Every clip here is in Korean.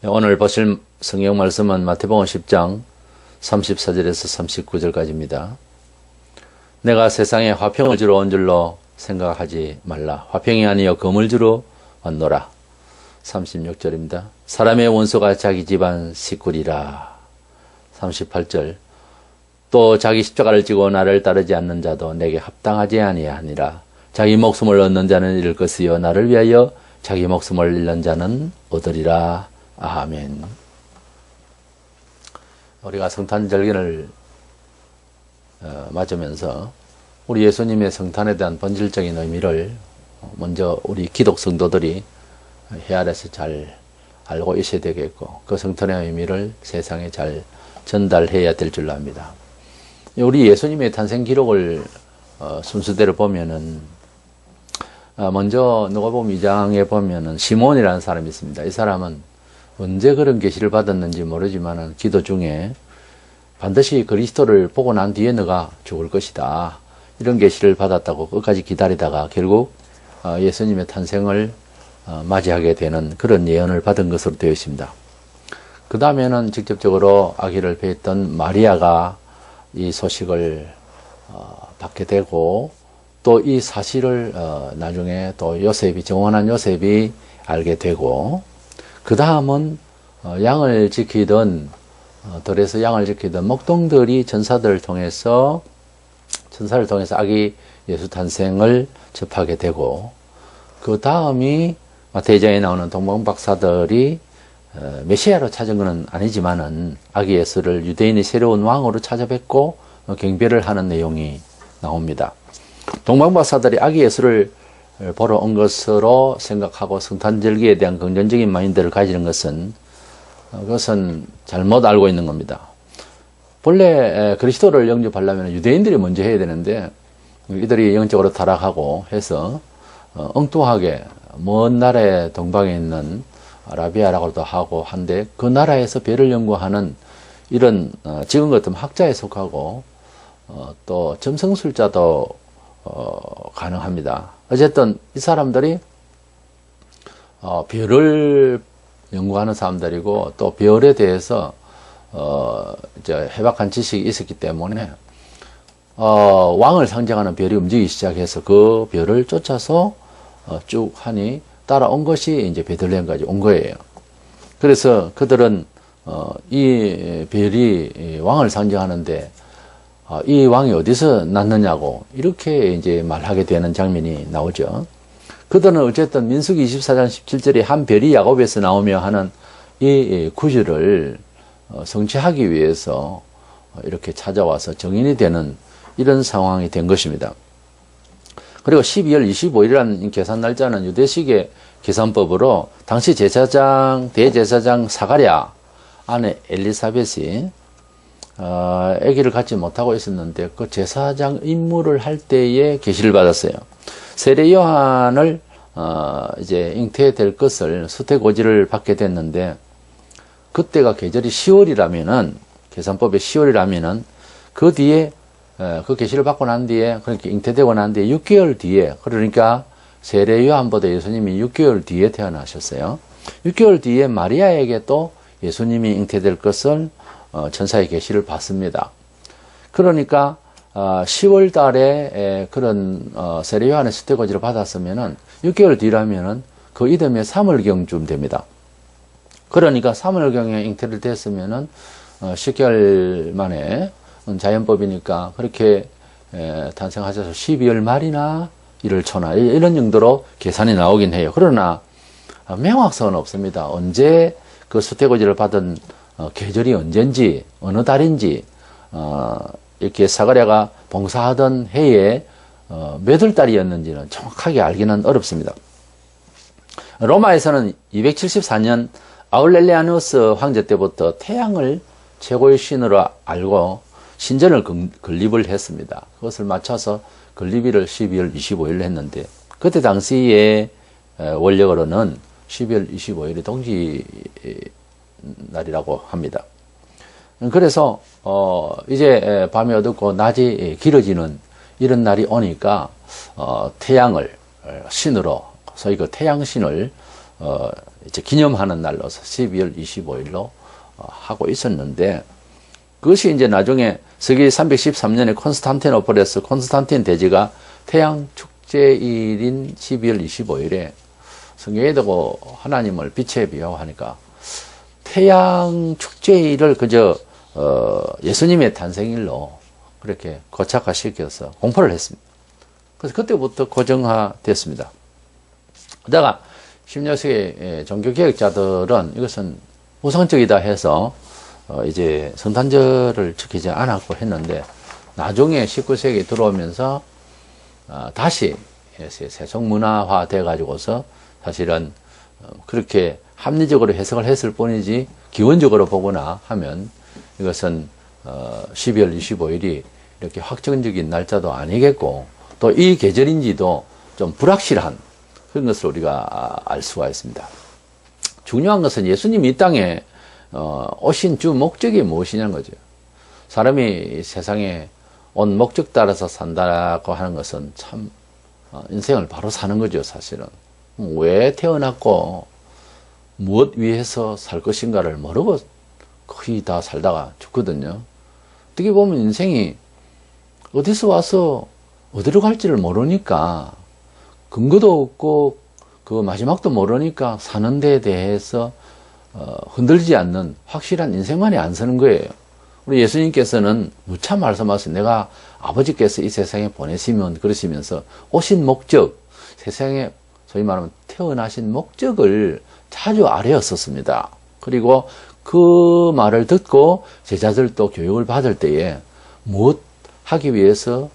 오늘 보실 성경 말씀은 마태복음 10장 34절에서 39절까지입니다. 내가 세상에 화평을 주러 온 줄로 생각하지 말라. 화평이 아니여 금을 주러 왔노라. 36절입니다. 사람의 원수가 자기 집안 식구리라. 38절. 또 자기 십자가를 지고 나를 따르지 않는 자도 내게 합당하지 아니하니라. 자기 목숨을 얻는 자는 잃을 것이요 나를 위하여 자기 목숨을 잃는 자는 얻으리라. 아멘. 우리가 성탄절기를 맞으면서 우리 예수님의 성탄에 대한 본질적인 의미를 먼저 우리 기독 성도들이 헤아려서 잘 알고 있어야 되겠고, 그 성탄의 의미를 세상에 잘 전달해야 될 줄로 압니다. 우리 예수님의 탄생 기록을 순서대로 보면은 먼저 누가복음 2장에 보면은 시몬이라는 사람이 있습니다. 이 사람은 언제 그런 계시를 받았는지 모르지만 기도 중에 반드시 그리스도를 보고 난 뒤에 너가 죽을 것이다, 이런 계시를 받았다고 끝까지 기다리다가 결국 예수님의 탄생을 맞이하게 되는 그런 예언을 받은 것으로 되어 있습니다. 그 다음에는 직접적으로 아기를 배했던 마리아가 이 소식을 받게 되고, 또 이 사실을 나중에 또 요셉이, 정원한 요셉이 알게 되고, 그 다음은 양을 지키던 들에서 양을 지키던 목동들이 천사를 통해서 아기 예수 탄생을 접하게 되고, 그 다음이 마태복음에 나오는 동방박사들이 메시아로 찾은 것은 아니지만은 아기 예수를 유대인의 새로운 왕으로 찾아뵙고 경배를 하는 내용이 나옵니다. 동방박사들이 아기 예수를 보러 온 것으로 생각하고 성탄절기에 대한 긍정적인 마인드를 가지는 것은 그것은 잘못 알고 있는 겁니다. 본래 그리스도를 영접하려면 유대인들이 먼저 해야 되는데 이들이 영적으로 타락하고 해서 엉뚱하게 먼 나라의 동방에 있는 아라비아라고도 하고 한데, 그 나라에서 별을 연구하는 이런 지금 같은 학자에 속하고 또 점성술자도 가능합니다. 어쨌든 이 사람들이 별을 연구하는 사람들이고, 또 별에 대해서 이제 해박한 지식이 있었기 때문에 왕을 상징하는 별이 움직이기 시작해서 그 별을 쫓아서 쭉 하니 따라온 것이 이제 베들레헴까지 온 거예요. 그래서 그들은 이 별이 왕을 상징하는데 이 왕이 어디서 났느냐고 이렇게 이제 말하게 되는 장면이 나오죠. 그들은 어쨌든 민수기 24장 17절에 한 별이 야곱에서 나오며 하는 이 구절을 성취하기 위해서 이렇게 찾아와서 정인이 되는 이런 상황이 된 것입니다. 그리고 12월 25일이라는 계산 날짜는 유대식의 계산법으로 당시 대제사장 사가랴 아내 엘리사벳이 아기를 갖지 못하고 있었는데, 그 제사장 임무를 할 때에 계시를 받았어요. 세례 요한을 이제 잉태될 것을 수태고지를 받게 됐는데, 그때가 계절이 10월이라면은, 계산법이 10월이라면은 그 뒤에 그 계시를 받고 난 뒤에, 그렇게 잉태되고 난 뒤에 6개월 뒤에, 그러니까 세례 요한보다 예수님이 6개월 뒤에 태어나셨어요. 6개월 뒤에 마리아에게 또 예수님이 잉태될 것을 천사의 계시를 받습니다. 그러니까 10월 달에 그런 세례 요한의 수태고지를 받았으면은 6개월 뒤라면은 그 이듬해 3월경쯤 됩니다. 그러니까 3월경에 잉태를 됐으면은 10개월 만에, 자연법이니까 그렇게 탄생하셔서 12월 말이나 1월 초나 이런 정도로 계산이 나오긴 해요. 그러나 명확성은 없습니다. 언제 그 수태고지를 받은 계절이 언젠지, 어느 달인지, 이렇게 사가랴가 봉사하던 해에 몇 월 달이었는지는 정확하게 알기는 어렵습니다. 로마에서는 274년 아울렐리아누스 황제 때부터 태양을 최고의 신으로 알고 신전을 건립을 했습니다. 그것을 맞춰서 건립일을 12월 25일로 했는데, 그때 당시의 원력으로는 12월 25일이 동지 날이라고 합니다. 그래서 이제 밤이 어둡고 낮이 길어지는 이런 날이 오니까 태양을 신으로, 소위 그 태양신을 이제 기념하는 날로서 12월 25일로 하고 있었는데, 그것이 이제 나중에 서기 313년에 콘스탄티노플에서 콘스탄틴 대제가 태양 축제일인 12월 25일에 성경에도 하나님을 빛에 비유하니까 태양 축제일을 그저 예수님의 탄생일로 그렇게 고착화시켜서 공포를 했습니다. 그래서 그때부터 고정화됐습니다. 그러다가 16세기 종교개혁자들은 이것은 우상적이다 해서 이제 성탄절을 지키지 않았고 했는데, 나중에 19세기 들어오면서 다시 세속문화화 돼 가지고서 사실은 그렇게 합리적으로 해석을 했을 뿐이지 기원적으로 보거나 하면 이것은 12월 25일이 이렇게 확정적인 날짜도 아니겠고, 또 이 계절인지도 좀 불확실한 그런 것을 우리가 알 수가 있습니다. 중요한 것은 예수님이 이 땅에 오신 주 목적이 무엇이냐는 거죠. 사람이 세상에 온 목적 따라서 산다고 하는 것은 참 인생을 바로 사는 거죠. 사실은 왜 태어났고 무엇 위해서 살 것인가를 모르고 거의 다 살다가 죽거든요. 어떻게 보면 인생이 어디서 와서 어디로 갈지를 모르니까, 근거도 없고 그 마지막도 모르니까 사는 데에 대해서 흔들리지 않는 확실한 인생만이 안 사는 거예요. 우리 예수님께서는 누차 말씀하세요. 내가 아버지께서 이 세상에 보내시면 그러시면서 오신 목적, 세상에 소위 말하면 태어나신 목적을 자주 아뢰었었습니다. 그리고 그 말을 듣고 제자들도 교육을 받을 때에 무엇 하기 위해서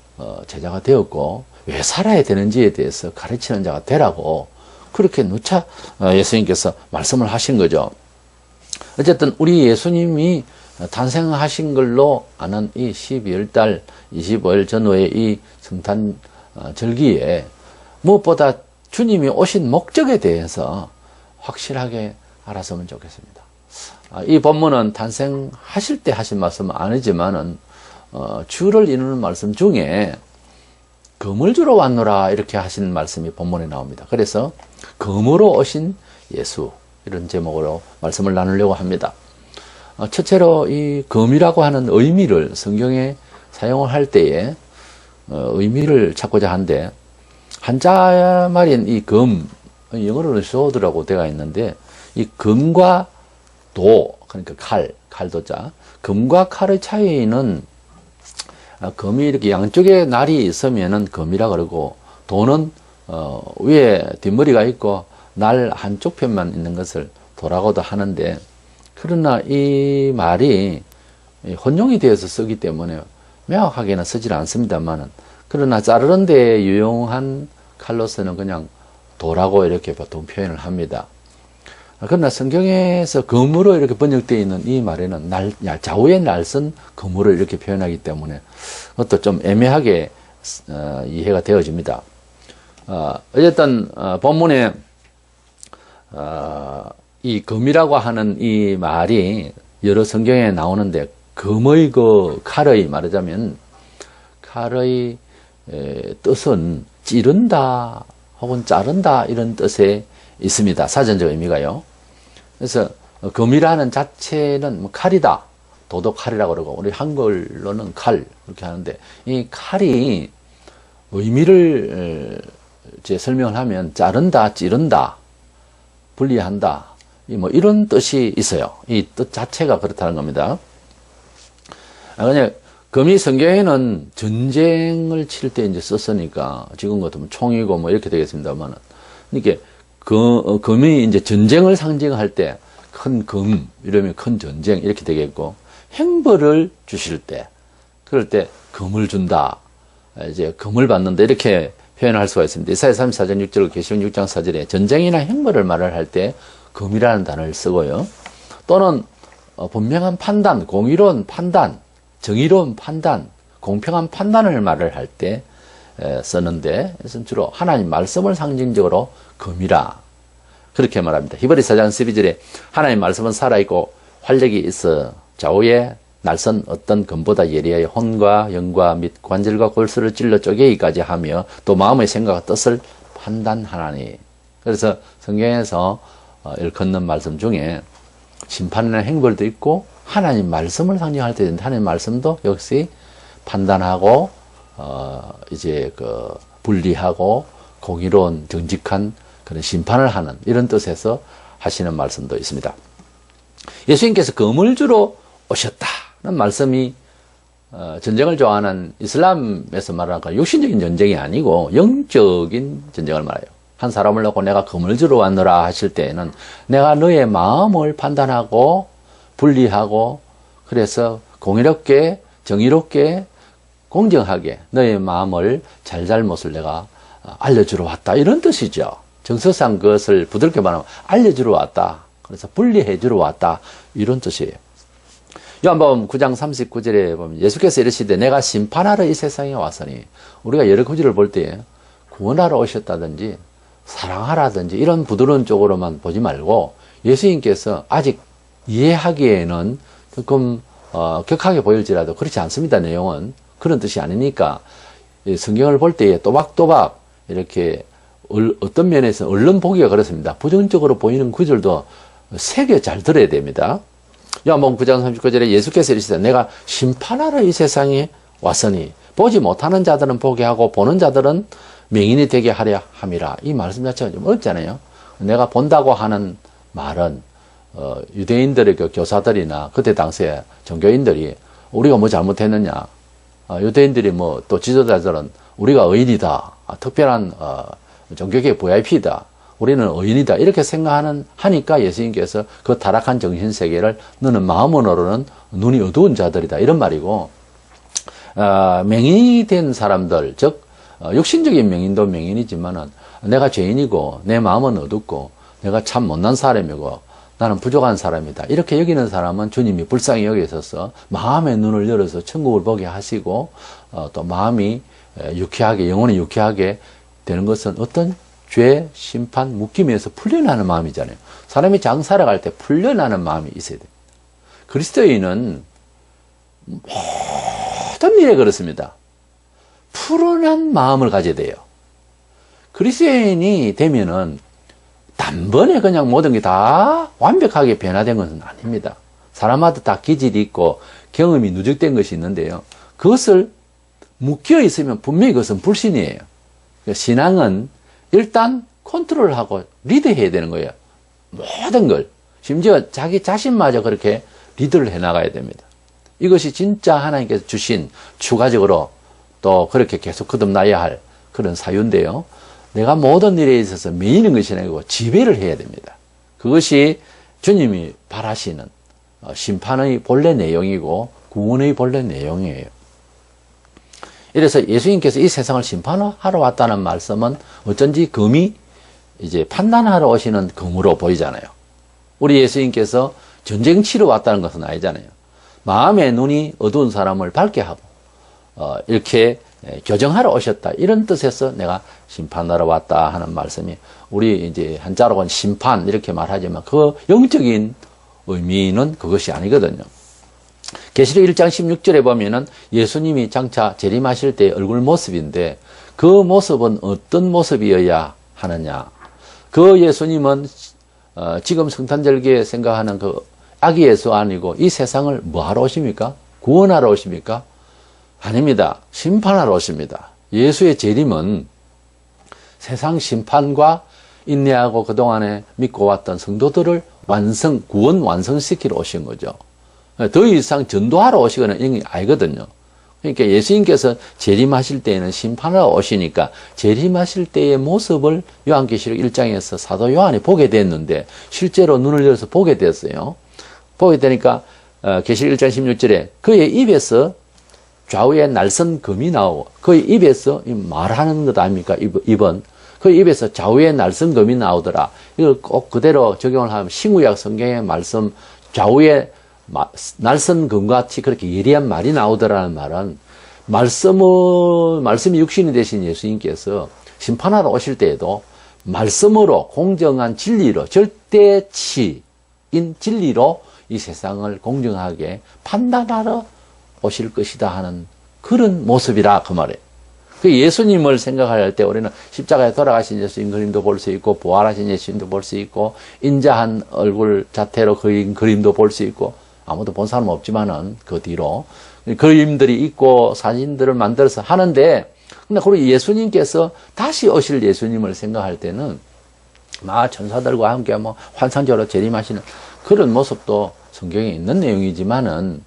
제자가 되었고 왜 살아야 되는지에 대해서 가르치는 자가 되라고 그렇게 누차 예수님께서 말씀을 하신 거죠. 어쨌든 우리 예수님이 탄생하신 걸로 아는 이 12월 달 25일 전후의 이 성탄 절기에 무엇보다 주님이 오신 목적에 대해서 확실하게 알았으면 좋겠습니다. 이 본문은 탄생하실 때 하신 말씀은 아니지만은 주를 이루는 말씀 중에 금을 주러 왔노라 이렇게 하신 말씀이 본문에 나옵니다. 그래서 금으로 오신 예수, 이런 제목으로 말씀을 나누려고 합니다. 첫째로 이 금이라고 하는 의미를 성경에 사용을 할 때에 의미를 찾고자 하는데, 한자 말인 이 금, 영어로는 sword라고 되어 있는데, 이 금과 도, 그러니까 칼도자, 금과 칼의 차이는 금이 이렇게 양쪽에 날이 있으면은 금이라 그러고, 도는 위에 뒷머리가 있고 날 한쪽 편만 있는 것을 도라고도 하는데, 그러나 이 말이 혼용이 되어서 쓰기 때문에 명확하게는 쓰질 않습니다만은, 그러나 자르는 데 유용한 칼로서는 그냥 도라고 이렇게 보통 표현을 합니다. 그러나 성경에서 금으로 이렇게 번역되어 있는 이 말에는 좌우의 날선 금으로 이렇게 표현하기 때문에 그것도 좀 애매하게 이해가 되어집니다. 어쨌든 본문에 이 금이라고 하는 이 말이 여러 성경에 나오는데, 금의 그 칼의, 말하자면 칼의 뜻은 찌른다 혹은 자른다 이런 뜻에 있습니다. 사전적 의미가요. 그래서 금이라는 자체는 칼이다, 도도 칼이라고 그러고, 우리 한글로는 칼 그렇게 하는데, 이 칼이 의미를 이제 설명을 하면 자른다, 찌른다, 분리한다, 뭐 이런 뜻이 있어요. 이 뜻 자체가 그렇다는 겁니다. 그냥 금이 성경에는 전쟁을 칠 때 이제 썼으니까 지금 같으면 총이고 뭐 이렇게 되겠습니다만, 이렇게 금이 이제 전쟁을 상징할 때 큰 금 이러면 큰 전쟁 이렇게 되겠고, 행벌을 주실 때 그럴 때 금을 준다, 이제 금을 받는다 이렇게 표현할 수가 있습니다. 이사야 34장 6절, 계시록 6장 4절에 전쟁이나 행벌을 말을 할 때 금이라는 단어를 쓰고요. 또는 분명한 판단, 공의로운 판단, 정의로운 판단, 공평한 판단을 말을 할 때 쓰는데, 그래서 주로 하나님 말씀을 상징적으로 금이라 그렇게 말합니다. 히브리 4장 12절에 하나님 말씀은 살아있고 활력이 있어 좌우에 날선 어떤 금보다 예리하여 혼과 영과 및 관절과 골수를 찔러 쪼개기까지 하며 또 마음의 생각과 뜻을 판단하나니, 그래서 성경에서 일컫는 말씀 중에 심판이라는 행벌도 있고 하나님 말씀을 상징할 때 하나님 말씀도 역시 판단하고 이제 그 분리하고 공의로운 정직한 그런 심판을 하는 이런 뜻에서 하시는 말씀도 있습니다. 예수님께서 금을 주러 오셨다는 말씀이 전쟁을 좋아하는 이슬람에서 말하는 육신적인 전쟁이 아니고 영적인 전쟁을 말해요. 한 사람을 놓고 내가 금을 주러 왔노라 하실 때에는 내가 너의 마음을 판단하고 분리하고 그래서 공의롭게 정의롭게 공정하게 너의 마음을 잘잘못을 내가 알려주러 왔다 이런 뜻이죠. 정서상 그것을 부드럽게 말하면 알려주러 왔다. 그래서 분리해 주러 왔다 이런 뜻이에요. 요한복음 9장 39절에 보면 예수께서 이르시되 내가 심판하러 이 세상에 왔으니 우리가 여러 구절을 볼 때 구원하러 오셨다든지 사랑하라든지 이런 부드러운 쪽으로만 보지 말고 예수님께서 아직 이해하기에는 조금 격하게 보일지라도 그렇지 않습니다. 내용은 그런 뜻이 아니니까 성경을 볼 때에 또박또박 이렇게 어떤 면에서 얼른 보기가 그렇습니다. 부정적으로 보이는 구절도 새겨 잘 들어야 됩니다. 요한복음 9장 39절에 예수께서 이르시되 내가 심판하러 이 세상에 왔으니 보지 못하는 자들은 보게 하고 보는 자들은 맹인이 되게 하려 함이라. 이 말씀 자체가 좀 어렵잖아요. 내가 본다고 하는 말은 유대인들의 그 교사들이나 그때 당시에 종교인들이 우리가 뭐 잘못했느냐, 유대인들이 뭐 또 지도자들은 우리가 의인이다, 특별한 종교계의 VIP다, 우리는 의인이다 이렇게 하니까 예수님께서 그 타락한 정신세계를 너는 마음으로는 눈이 어두운 자들이다 이런 말이고, 맹인이 된 사람들 즉 육신적인 명인도 명인이지만은 내가 죄인이고 내 마음은 어둡고 내가 참 못난 사람이고 나는 부족한 사람이다 이렇게 여기는 사람은 주님이 불쌍히 여기셔서 마음의 눈을 열어서 천국을 보게 하시고 또 마음이 유쾌하게 영혼이 유쾌하게 되는 것은 어떤 죄, 심판, 묶임에서 풀려나는 마음이잖아요. 사람이 장사를 갈 때 풀려나는 마음이 있어야 돼요. 그리스도인은 모든 일에 그렇습니다. 풀어난 마음을 가져야 돼요. 그리스도인이 되면은 단번에 그냥 모든 게 다 완벽하게 변화된 것은 아닙니다. 사람마다 다 기질이 있고 경험이 누적된 것이 있는데요. 그것을 묶여 있으면 분명히 그것은 불신이에요. 신앙은 일단 컨트롤하고 리드해야 되는 거예요. 모든 걸. 심지어 자기 자신마저 그렇게 리드를 해나가야 됩니다. 이것이 진짜 하나님께서 주신 추가적으로 또 그렇게 계속 거듭나야 할 그런 사유인데요. 내가 모든 일에 있어서 매이는 것이 아니고 지배를 해야 됩니다. 그것이 주님이 바라시는 심판의 본래 내용이고 구원의 본래 내용이에요. 이래서 예수님께서 이 세상을 심판하러 왔다는 말씀은 어쩐지 금이 이제 판단하러 오시는 금으로 보이잖아요. 우리 예수님께서 전쟁 치러 왔다는 것은 아니잖아요. 마음의 눈이 어두운 사람을 밝게 하고 이렇게 교정하러 오셨다 이런 뜻에서 내가 심판하러 왔다 하는 말씀이 우리 이제 한자로는 심판 이렇게 말하지만 그 영적인 의미는 그것이 아니거든요. 계시록 1장 16절에 보면은 예수님이 장차 재림하실 때의 얼굴 모습인데 그 모습은 어떤 모습이어야 하느냐. 그 예수님은 지금 성탄절기에 생각하는 그 아기 예수 아니고 이 세상을 뭐하러 오십니까? 구원하러 오십니까? 아닙니다. 심판하러 오십니다. 예수의 재림은 세상 심판과 인내하고 그동안에 믿고 왔던 성도들을 구원 완성시키러 오신 거죠. 더 이상 전도하러 오시거나 이런 게 아니거든요. 그러니까 예수님께서 재림하실 때에는 심판하러 오시니까 재림하실 때의 모습을 요한계시록 1장에서 사도 요한이 보게 됐는데 실제로 눈을 열어서 보게 됐어요. 보게 되니까 계시록 1장 16절에 그의 입에서 좌우에 날선 금이 나오고 그의 입에서 말하는 것 아닙니까? 입은 그 입에서 좌우에 날선 금이 나오더라. 이걸 꼭 그대로 적용을 하면 신구약 성경의 말씀 좌우에 날선 금같이 그렇게 예리한 말이 나오더라는 말은 말씀이 육신이 되신 예수님께서 심판하러 오실 때에도 말씀으로 공정한 진리로 절대치인 진리로 이 세상을 공정하게 판단하러 오실 것이다 하는 그런 모습이라 그 말이에요. 그 예수님을 생각할 때 우리는 십자가에 돌아가신 예수님 그림도 볼 수 있고, 부활하신 예수님도 볼 수 있고, 인자한 얼굴 자태로 그린 그림도 볼 수 있고, 아무도 본 사람은 없지만은 그 뒤로 그림들이 있고 사진들을 만들어서 하는데, 근데 그리고 예수님께서 다시 오실 예수님을 생각할 때는 막 천사들과 함께 뭐 환상적으로 재림하시는 그런 모습도 성경에 있는 내용이지만은,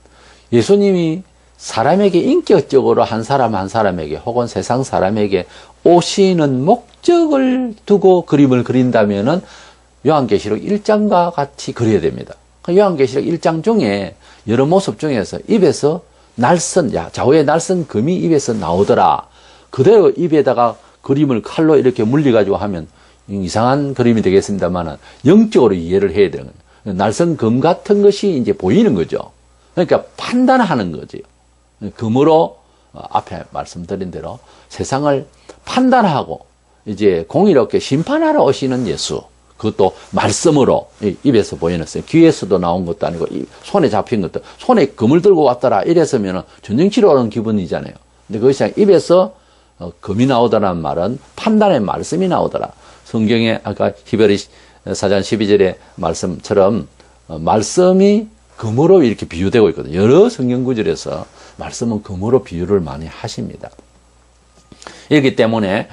예수님이 사람에게 인격적으로 한 사람 한 사람에게 혹은 세상 사람에게 오시는 목적을 두고 그림을 그린다면은 요한계시록 1장과 같이 그려야 됩니다. 요한계시록 1장 중에 여러 모습 중에서 입에서 날선, 좌우에 날선 금이 입에서 나오더라. 그대로 입에다가 그림을 칼로 이렇게 물려가지고 하면 이상한 그림이 되겠습니다만, 영적으로 이해를 해야 되는 거예요. 날선 금 같은 것이 이제 보이는 거죠. 그러니까 판단하는 거죠. 금으로 앞에 말씀드린 대로 세상을 판단하고 이제 공의롭게 심판하러 오시는 예수. 그것도 말씀으로 입에서 보여놨어요. 귀에서도 나온 것도 아니고 손에 잡힌 것도, 손에 금을 들고 왔더라 이랬으면 전쟁치러 오는 기분이잖아요. 근데 그것이 입에서 금이 나오더라는 말은 판단의 말씀이 나오더라. 성경에 아까 히브리 4장 12절의 말씀처럼 말씀이 금으로 이렇게 비유되고 있거든요. 여러 성경 구절에서 말씀은 금으로 비유를 많이 하십니다. 이렇기 때문에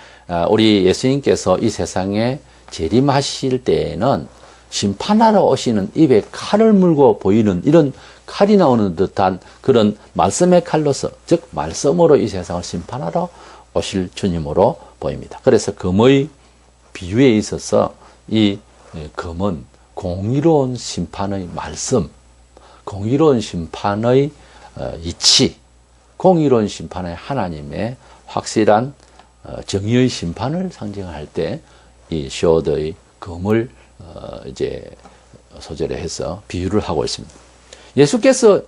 우리 예수님께서 이 세상에 재림하실 때에는 심판하러 오시는 입에 칼을 물고 보이는 이런 칼이 나오는 듯한 그런 말씀의 칼로서, 즉 말씀으로 이 세상을 심판하러 오실 주님으로 보입니다. 그래서 금의 비유에 있어서 이 금은 공의로운 심판의 말씀, 공의로운 심판의 이치, 공의로운 심판의 하나님의 확실한 정의의 심판을 상징할 때 이 쇼드의 금을 이제 소재로 해서 비유를 하고 있습니다. 예수께서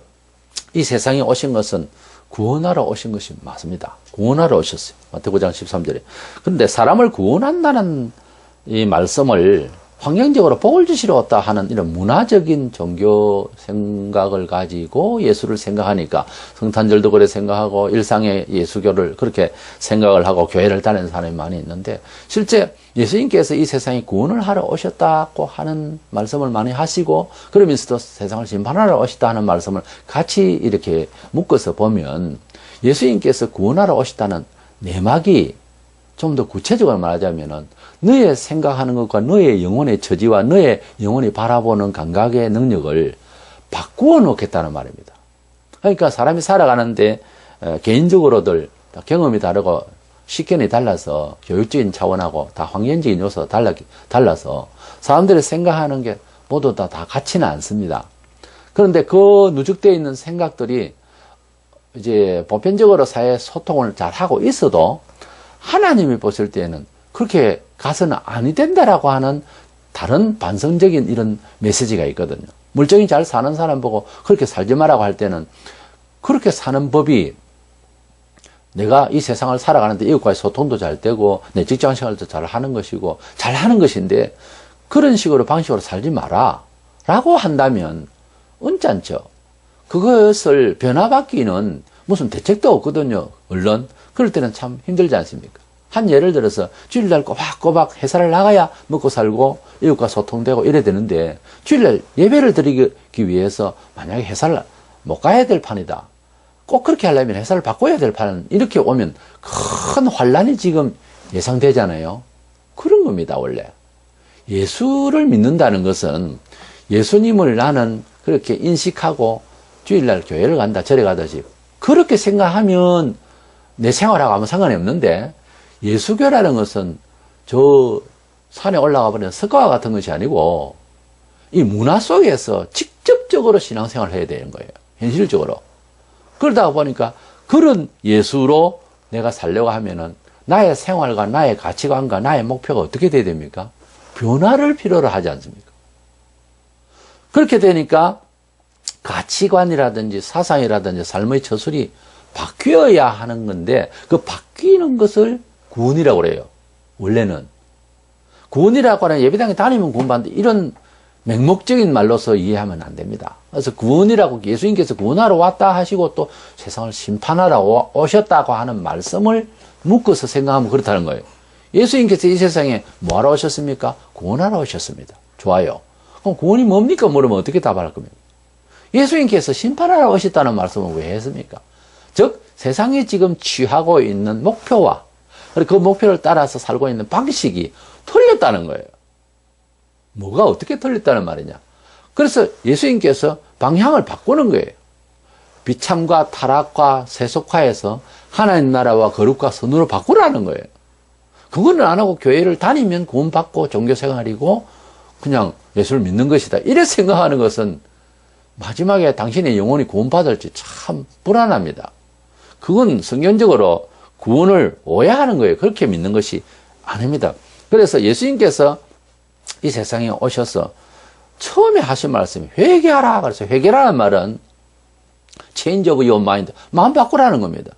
이 세상에 오신 것은 구원하러 오신 것이 맞습니다. 구원하러 오셨어요. 마태복음 9장 13절에. 그런데 사람을 구원한다는 이 말씀을 환경적으로 복을 주시러 왔다 하는 이런 문화적인 종교 생각을 가지고 예수를 생각하니까 성탄절도 그래 생각하고 일상의 예수교를 그렇게 생각을 하고 교회를 다니는 사람이 많이 있는데, 실제 예수님께서 이 세상에 구원을 하러 오셨다고 하는 말씀을 많이 하시고, 그러면서도 세상을 심판하러 오셨다 하는 말씀을 같이 이렇게 묶어서 보면 예수님께서 구원하러 오셨다는 내막이 좀 더 구체적으로 말하자면은 너의 생각하는 것과 너의 영혼의 처지와 너의 영혼이 바라보는 감각의 능력을 바꾸어 놓겠다는 말입니다. 그러니까 사람이 살아가는데 개인적으로들 경험이 다르고 식견이 달라서 교육적인 차원하고 다 환경적인 요소가 달라서 사람들이 생각하는 게 모두 다 같지는 않습니다. 그런데 그 누적되어 있는 생각들이 이제 보편적으로 사회 소통을 잘 하고 있어도 하나님이 보실 때에는 그렇게 가서는 아니 된다라고 하는 다른 반성적인 이런 메시지가 있거든요. 물정이 잘 사는 사람 보고 그렇게 살지 마라고 할 때는, 그렇게 사는 법이 내가 이 세상을 살아가는데 이웃과의 소통도 잘 되고 내 직장 생활도 잘 하는 것이고 잘 하는 것인데, 그런 식으로 방식으로 살지 마라 라고 한다면 언짢죠. 그것을 변화받기는 무슨 대책도 없거든요. 얼른 그럴 때는 참 힘들지 않습니까? 한 예를 들어서 주일날 꼬박꼬박 회사를 나가야 먹고 살고 이웃과 소통되고 이래야 되는데, 주일날 예배를 드리기 위해서 만약에 회사를 못 가야 될 판이다, 꼭 그렇게 하려면 회사를 바꿔야 될 판, 이렇게 오면 큰 환란이 지금 예상되잖아요. 그런 겁니다. 원래 예수를 믿는다는 것은 예수님을 나는 그렇게 인식하고 주일날 교회를 간다, 절에 가듯이 그렇게 생각하면 내 생활하고 아무 상관이 없는데, 예수교라는 것은 저 산에 올라가 버리는 석가와 같은 것이 아니고 이 문화 속에서 직접적으로 신앙생활을 해야 되는 거예요. 현실적으로. 그러다 보니까 그런 예수로 내가 살려고 하면은 나의 생활과 나의 가치관과 나의 목표가 어떻게 돼야 됩니까? 변화를 필요로 하지 않습니까? 그렇게 되니까 가치관이라든지 사상이라든지 삶의 처술이 바뀌어야 하는 건데, 그 바뀌는 것을 구원이라고 그래요. 원래는 구원이라고 하는, 예배당에 다니면 구원받는데 이런 맹목적인 말로서 이해하면 안 됩니다. 그래서 구원이라고, 예수님께서 구원하러 왔다 하시고 또 세상을 심판하러 오셨다고 하는 말씀을 묶어서 생각하면 그렇다는 거예요. 예수님께서 이 세상에 뭐하러 오셨습니까? 구원하러 오셨습니다. 좋아요. 그럼 구원이 뭡니까? 물으면 어떻게 답할 겁니까? 예수님께서 심판하러 오셨다는 말씀을 왜 했습니까? 즉 세상에 지금 취하고 있는 목표와 그 목표를 따라서 살고 있는 방식이 틀렸다는 거예요. 뭐가 어떻게 틀렸다는 말이냐? 그래서 예수님께서 방향을 바꾸는 거예요. 비참과 타락과 세속화해서 하나님 나라와 거룩과 선으로 바꾸라는 거예요. 그거는 안 하고 교회를 다니면 구원받고 종교생활이고 그냥 예수를 믿는 것이다. 이래 생각하는 것은 마지막에 당신의 영혼이 구원받을지 참 불안합니다. 그건 성경적으로 구원을 오해하는 거예요. 그렇게 믿는 것이 아닙니다. 그래서 예수님께서 이 세상에 오셔서 처음에 하신 말씀이 회개하라. 그래서 회개라는 말은 change of your mind, 마음 바꾸라는 겁니다.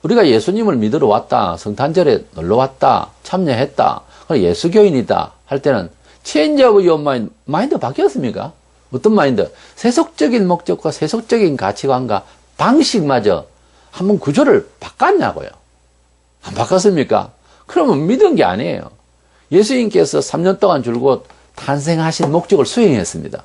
우리가 예수님을 믿으러 왔다, 성탄절에 놀러 왔다, 참여했다, 예수교인이다 할 때는 change of your mind, 마인드 바뀌었습니까? 어떤 마인드? 세속적인 목적과 세속적인 가치관과 방식마저 한번 구조를 바꿨냐고요. 안 바꿨습니까? 그러면 믿은 게 아니에요. 예수님께서 3년 동안 줄곧 탄생하신 목적을 수행했습니다.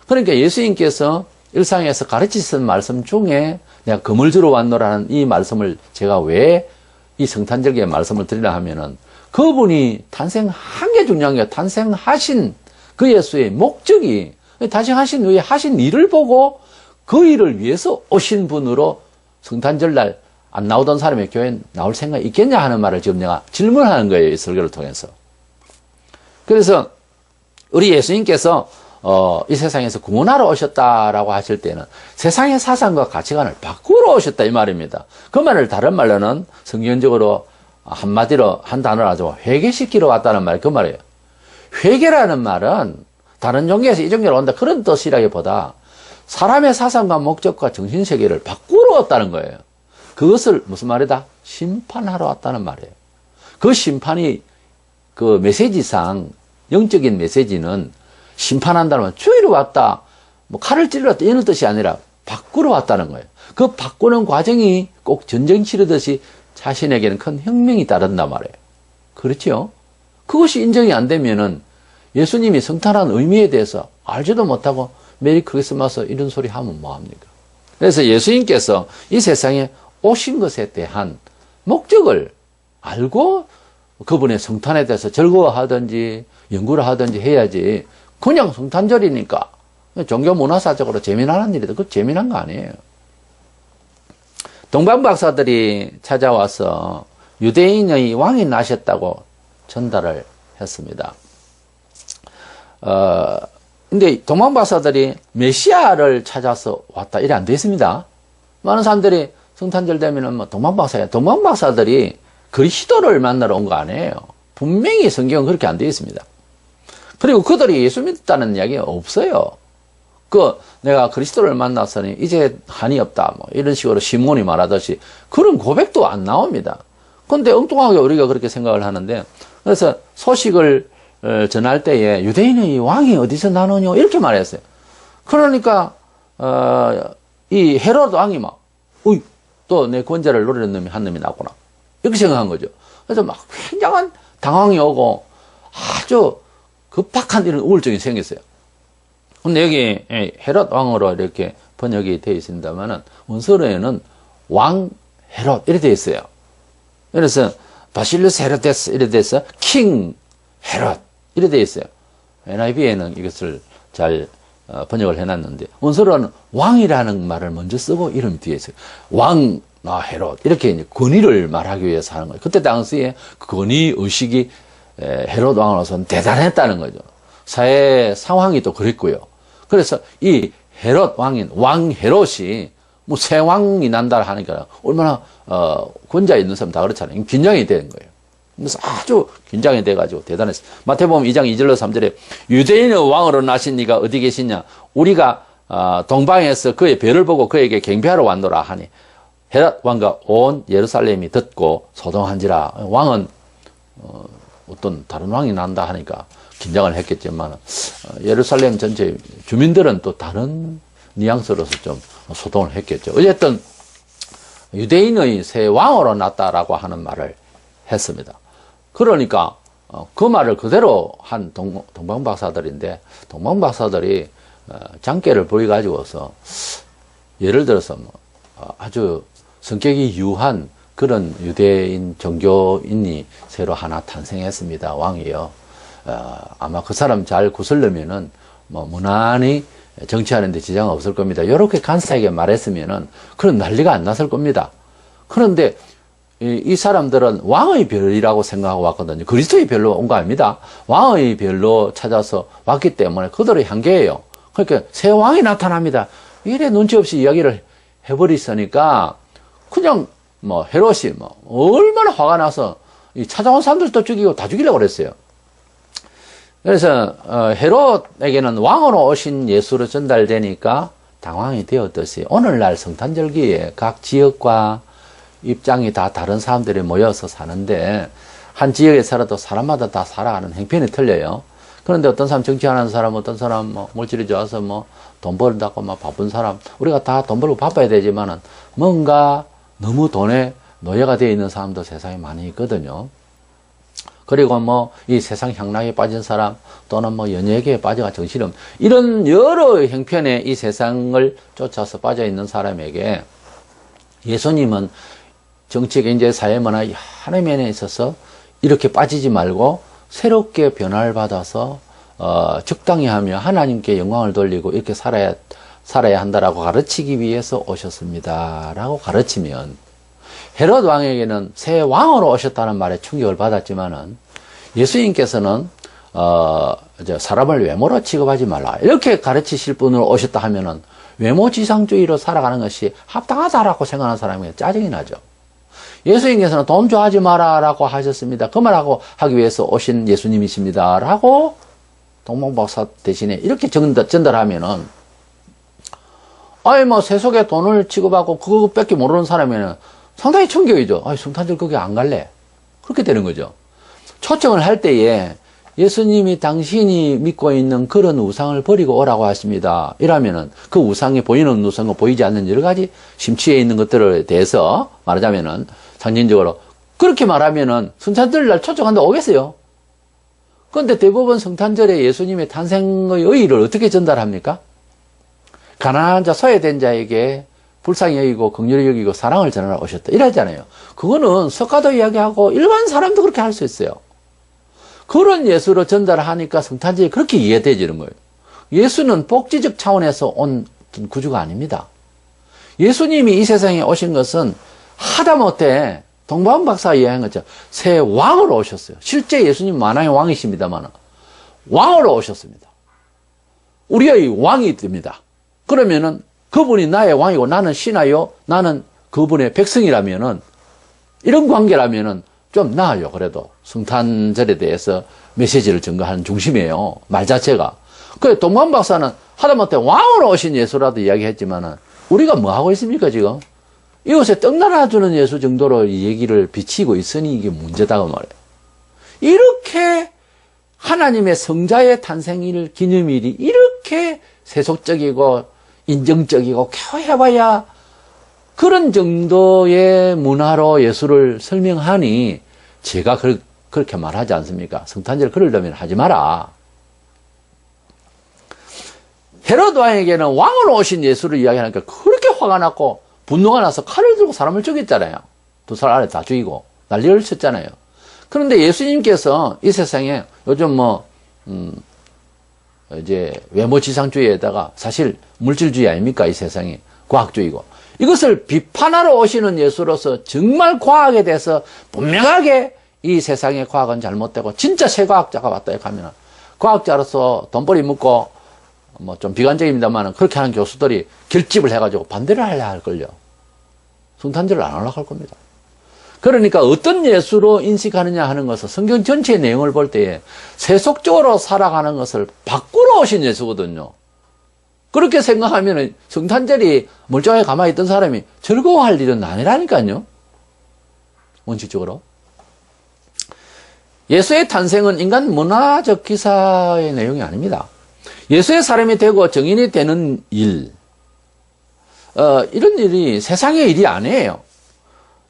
그러니까 예수님께서 일상에서 가르치신 말씀 중에 내가 금을 주러 왔노라는 이 말씀을 제가 왜 이 성탄절기에 말씀을 드리려 하면은 그분이 탄생한 게 중요한 게 탄생하신 그 예수의 목적이 탄생하신 후에 하신 일을 보고 그 일을 위해서 오신 분으로 성탄절날 안 나오던 사람이 교회에 나올 생각이 있겠냐 하는 말을 지금 내가 질문하는 거예요. 이 설교를 통해서. 그래서 우리 예수님께서 이 세상에서 구원하러 오셨다라고 하실 때는 세상의 사상과 가치관을 바꾸러 오셨다 이 말입니다. 그 말을 다른 말로는 성경적으로 한마디로 한 단어로 하죠. 회개시키러 왔다는 말이 그 말이에요. 회개라는 말은 다른 종교에서 이 종교로 온다 그런 뜻이라기보다 사람의 사상과 목적과 정신세계를 바꾸러 왔다는 거예요. 그것을 무슨 말이다? 심판하러 왔다는 말이에요. 그 심판이 그 메시지상 영적인 메시지는 심판한다는 말, 주의로 왔다, 뭐 칼을 찔러 왔다 이런 뜻이 아니라 바꾸러 왔다는 거예요. 그 바꾸는 과정이 꼭 전쟁 치르듯이 자신에게는 큰 혁명이 따른단 말이에요. 그렇죠? 그것이 인정이 안 되면은 예수님이 성탄한 의미에 대해서 알지도 못하고 메리 크리스마스 이런 소리 하면 뭐합니까? 그래서 예수님께서 이 세상에 오신 것에 대한 목적을 알고 그분의 성탄에 대해서 즐거워하든지 연구를 하든지 해야지 그냥 성탄절이니까 종교 문화사적으로 재미나는 일이다. 그거 재미난 거 아니에요. 동방박사들이 찾아와서 유대인의 왕이 나셨다고 전달을 했습니다. 근데 동방박사들이 메시아를 찾아서 왔다 이래 안 돼 있습니다. 많은 사람들이 성탄절 되면은 뭐 동방박사야. 동방박사들이 그리스도를 만나러 온 거 아니에요. 분명히 성경은 그렇게 안 되어 있습니다. 그리고 그들이 예수 믿었다는 이야기가 없어요. 내가 그리스도를 만났으니 이제 한이 없다. 뭐 이런 식으로 시몬이 말하듯이 그런 고백도 안 나옵니다. 근데 엉뚱하게 우리가 그렇게 생각을 하는데 그래서 소식을 전할 때에 유대인의 왕이 어디서 나누뇨? 이렇게 말했어요. 그러니까, 이 헤롯 왕이 막, 또 내 권좌를 노리는 놈이 한 놈이 나왔구나. 이렇게 생각한 거죠. 그래서 막 굉장한 당황이 오고 아주 급박한 이런 우울증이 생겼어요. 근데 여기 헤롯 왕으로 이렇게 번역이 되어 있습니다만은 원서로에는 왕 헤롯 이렇게 되어 있어요. 그래서 바실루스 헤로데스 이렇게 돼서 킹 헤롯 이렇게 되어 있어요. NIV에는 이것을 잘 번역을 해놨는데 원서로는 왕이라는 말을 먼저 쓰고 이름이 뒤에 있어요. 왕 헤롯 이렇게 이제 권위를 말하기 위해서 하는 거예요. 그때 당시에 권위 의식이 헤롯 왕으로서는 대단했다는 거죠. 사회 상황이 또 그랬고요. 그래서 이 헤롯 왕인 왕 헤롯이 뭐 새 왕이 난다 하니까 얼마나 권좌에 있는 사람 다 그렇잖아요. 긴장이 되는 거예요. 그래서 아주 긴장이 돼가지고 대단했어요. 마태복음 2장 2절로 3절에 유대인의 왕으로 나신 이가 어디 계시냐? 우리가 동방에서 그의 별을 보고 그에게 경배하러 왔노라 하니 헤롯 왕과 온 예루살렘이 듣고 소동한지라. 왕은 어떤 다른 왕이 난다 하니까 긴장을 했겠지만 예루살렘 전체 주민들은 또 다른 뉘앙스로서 좀 소동을 했겠죠. 어쨌든 유대인의 새 왕으로 났다라고 하는 말을 했습니다. 그러니까 그 말을 그대로 한 동방박사들인데, 동방박사들이 장깨를 부려가지고서 예를 들어서 아주 성격이 유한 그런 유대인 종교인이 새로 하나 탄생했습니다. 왕이요. 아마 그 사람 잘 구슬려면은 무난히 정치하는데 지장 없을 겁니다. 이렇게 간사하게 말했으면은 그런 난리가 안 났을 겁니다. 그런데 이 사람들은 왕의 별이라고 생각하고 왔거든요. 그리스도의 별로 온 거 아닙니다. 왕의 별로 찾아서 왔기 때문에 그들의 한계예요. 그러니까 새 왕이 나타납니다. 이래 눈치 없이 이야기를 해버리니까 그냥 헤롯이 얼마나 화가 나서 이 찾아온 사람들도 죽이고 다 죽이려고 그랬어요. 그래서 헤롯에게는 왕으로 오신 예수로 전달되니까 당황이 되었듯이 오늘날 성탄절기에 각 지역과 입장이 다 다른 사람들이 모여서 사는데, 한 지역에 살아도 사람마다 다 살아가는 행편이 틀려요. 그런데 어떤 사람 정치하는 사람, 어떤 사람 물질이 좋아서 돈 벌다고 바쁜 사람, 우리가 다 돈 벌고 바빠야 되지만은 뭔가 너무 돈에 노예가 되어 있는 사람도 세상에 많이 있거든요. 그리고 이 세상 향락에 빠진 사람, 또는 연예계에 빠져가 정신없는, 이런 여러 형편의 이 세상을 쫓아서 빠져 있는 사람에게 예수님은 정치, 경제, 사회, 문화 여러 면에 있어서 이렇게 빠지지 말고 새롭게 변화를 받아서 적당히 하며 하나님께 영광을 돌리고 이렇게 살아야 한다라고 가르치기 위해서 오셨습니다 라고 가르치면, 헤롯 왕에게는 새 왕으로 오셨다는 말에 충격을 받았지만은 예수님께서는 사람을 외모로 취급하지 말라 이렇게 가르치실 분으로 오셨다 하면은 외모지상주의로 살아가는 것이 합당하다라고 생각하는 사람에게 짜증이 나죠. 예수님께서는 돈 좋아하지 마라 라고 하셨습니다. 그 말하고 하기 위해서 오신 예수님이십니다 라고 동방박사 대신에 이렇게 전달하면은, 세속에 돈을 취급하고 그거밖에 모르는 사람에는 상당히 충격이죠. 성탄절 거기 안 갈래. 그렇게 되는 거죠. 초청을 할 때에 예수님이 당신이 믿고 있는 그런 우상을 버리고 오라고 하십니다. 이러면은 그 우상에 보이는 우상과 보이지 않는 여러 가지 심취해 있는 것들에 대해서 말하자면은 상징적으로 그렇게 말하면은 성탄절 날 초청한다고 오겠어요. 그런데 대부분 성탄절에 예수님의 탄생의 의의를 어떻게 전달합니까? 가난한 자, 소외된 자에게 불쌍히 여기고 긍휼히 여기고 사랑을 전하러 오셨다 이러잖아요. 그거는 석가도 이야기하고 일반 사람도 그렇게 할 수 있어요. 그런 예수로 전달하니까 성탄절이 그렇게 이해되지는 거예요. 예수는 복지적 차원에서 온 구주가 아닙니다. 예수님이 이 세상에 오신 것은 하다못해 동방박사가 이야기한 것처럼 새 왕으로 오셨어요. 실제 예수님 만왕의 왕이십니다만 왕으로 오셨습니다. 우리의 왕이 됩니다. 그러면은 그분이 나의 왕이고 나는 신하요, 나는 그분의 백성이라면은, 이런 관계라면은 좀 나아요. 그래도 성탄절에 대해서 메시지를 전가하는 중심이에요. 말 자체가. 그 동방박사는 하다못해 왕으로 오신 예수라도 이야기했지만은 우리가 뭐 하고 있습니까 지금? 이곳에 떡 나눠주는 예수 정도로 이 얘기를 비치고 있으니 이게 문제다고 말해요. 이렇게 하나님의 성자의 탄생일 기념일이 이렇게 세속적이고 인정적이고 해봐야 그런 정도의 문화로 예수를 설명하니 제가 그렇게 말하지 않습니까? 성탄절 그러려면 하지 마라. 헤롯 왕에게는 왕으로 오신 예수를 이야기하니까 그렇게 화가 났고 분노가 나서 칼을 들고 사람을 죽였잖아요. 두 살 아래 다 죽이고 난리를 쳤잖아요. 그런데 예수님께서 이 세상에 요즘 이제 외모지상주의에다가 사실 물질주의 아닙니까? 이 세상이 과학주의고 이것을 비판하러 오시는 예수로서 정말 과학에 대해서 분명하게 이 세상의 과학은 잘못되고 진짜 새 과학자가 왔다 하면 과학자로서 돈벌이 묻고 좀 비관적입니다만 그렇게 하는 교수들이 결집을 해가지고 반대를 하려 할걸요. 성탄절을 안 하려고 할 겁니다. 그러니까 어떤 예수로 인식하느냐 하는 것은 성경 전체의 내용을 볼 때에 세속적으로 살아가는 것을 바꾸러 오신 예수거든요. 그렇게 생각하면 성탄절이 멀쩡하게 가만히 있던 사람이 즐거워할 일은 아니라니까요. 원칙적으로. 예수의 탄생은 인간 문화적 기사의 내용이 아닙니다. 예수의 사람이 되고 정인이 되는 일, 이런 일이 세상의 일이 아니에요.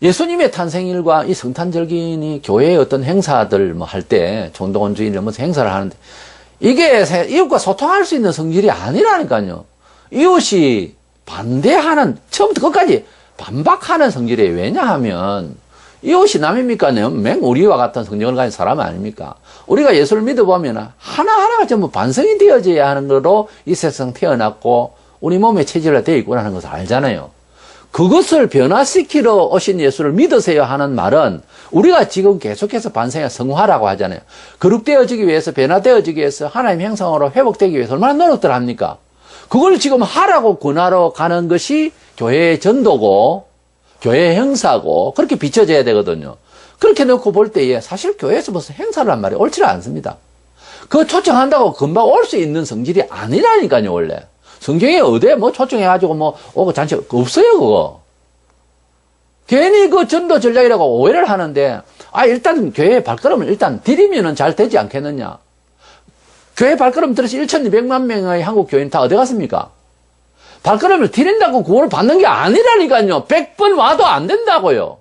예수님의 탄생일과 이 성탄절기니 교회의 어떤 행사들 뭐 할 때 총동원 주일 이런 행사를 하는데 이게 이웃과 소통할 수 있는 성질이 아니라니까요. 이웃이 반대하는 처음부터 끝까지 반박하는 성질이에요. 왜냐하면 이웃이 남입니까? 맹 우리와 같은 성정을 가진 사람 아닙니까? 우리가 예수를 믿어보면 하나하나가 전부 반성이 되어져야 하는 거로 이 세상 태어났고 우리 몸에 체질화 되어 있구나 하는 것을 알잖아요. 그것을 변화시키러 오신 예수를 믿으세요 하는 말은 우리가 지금 계속해서 반성의 성화라고 하잖아요. 거룩되어지기 위해서, 변화되어지기 위해서, 하나님의 형상으로 회복되기 위해서 얼마나 노력들 합니까? 그걸 지금 하라고 권하러 가는 것이 교회의 전도고 교회의 행사고 그렇게 비춰져야 되거든요. 그렇게 놓고 볼 때에 사실 교회에서 무슨 행사를 한 말이 옳지 않습니다. 그거 초청한다고 금방 올 수 있는 성질이 아니라니까요, 원래. 성경에 어디에 뭐 초청해가지고 뭐 오고 잔치 없어요, 그거. 괜히 그 전도 전략이라고 오해를 하는데, 일단 교회에 발걸음을 일단 디디면은 잘 되지 않겠느냐. 교회 발걸음 들어서 1,200만 명의 한국 교인 다 어디 갔습니까? 발걸음을 디딘다고 구원을 받는 게 아니라니까요. 100번 와도 안 된다고요.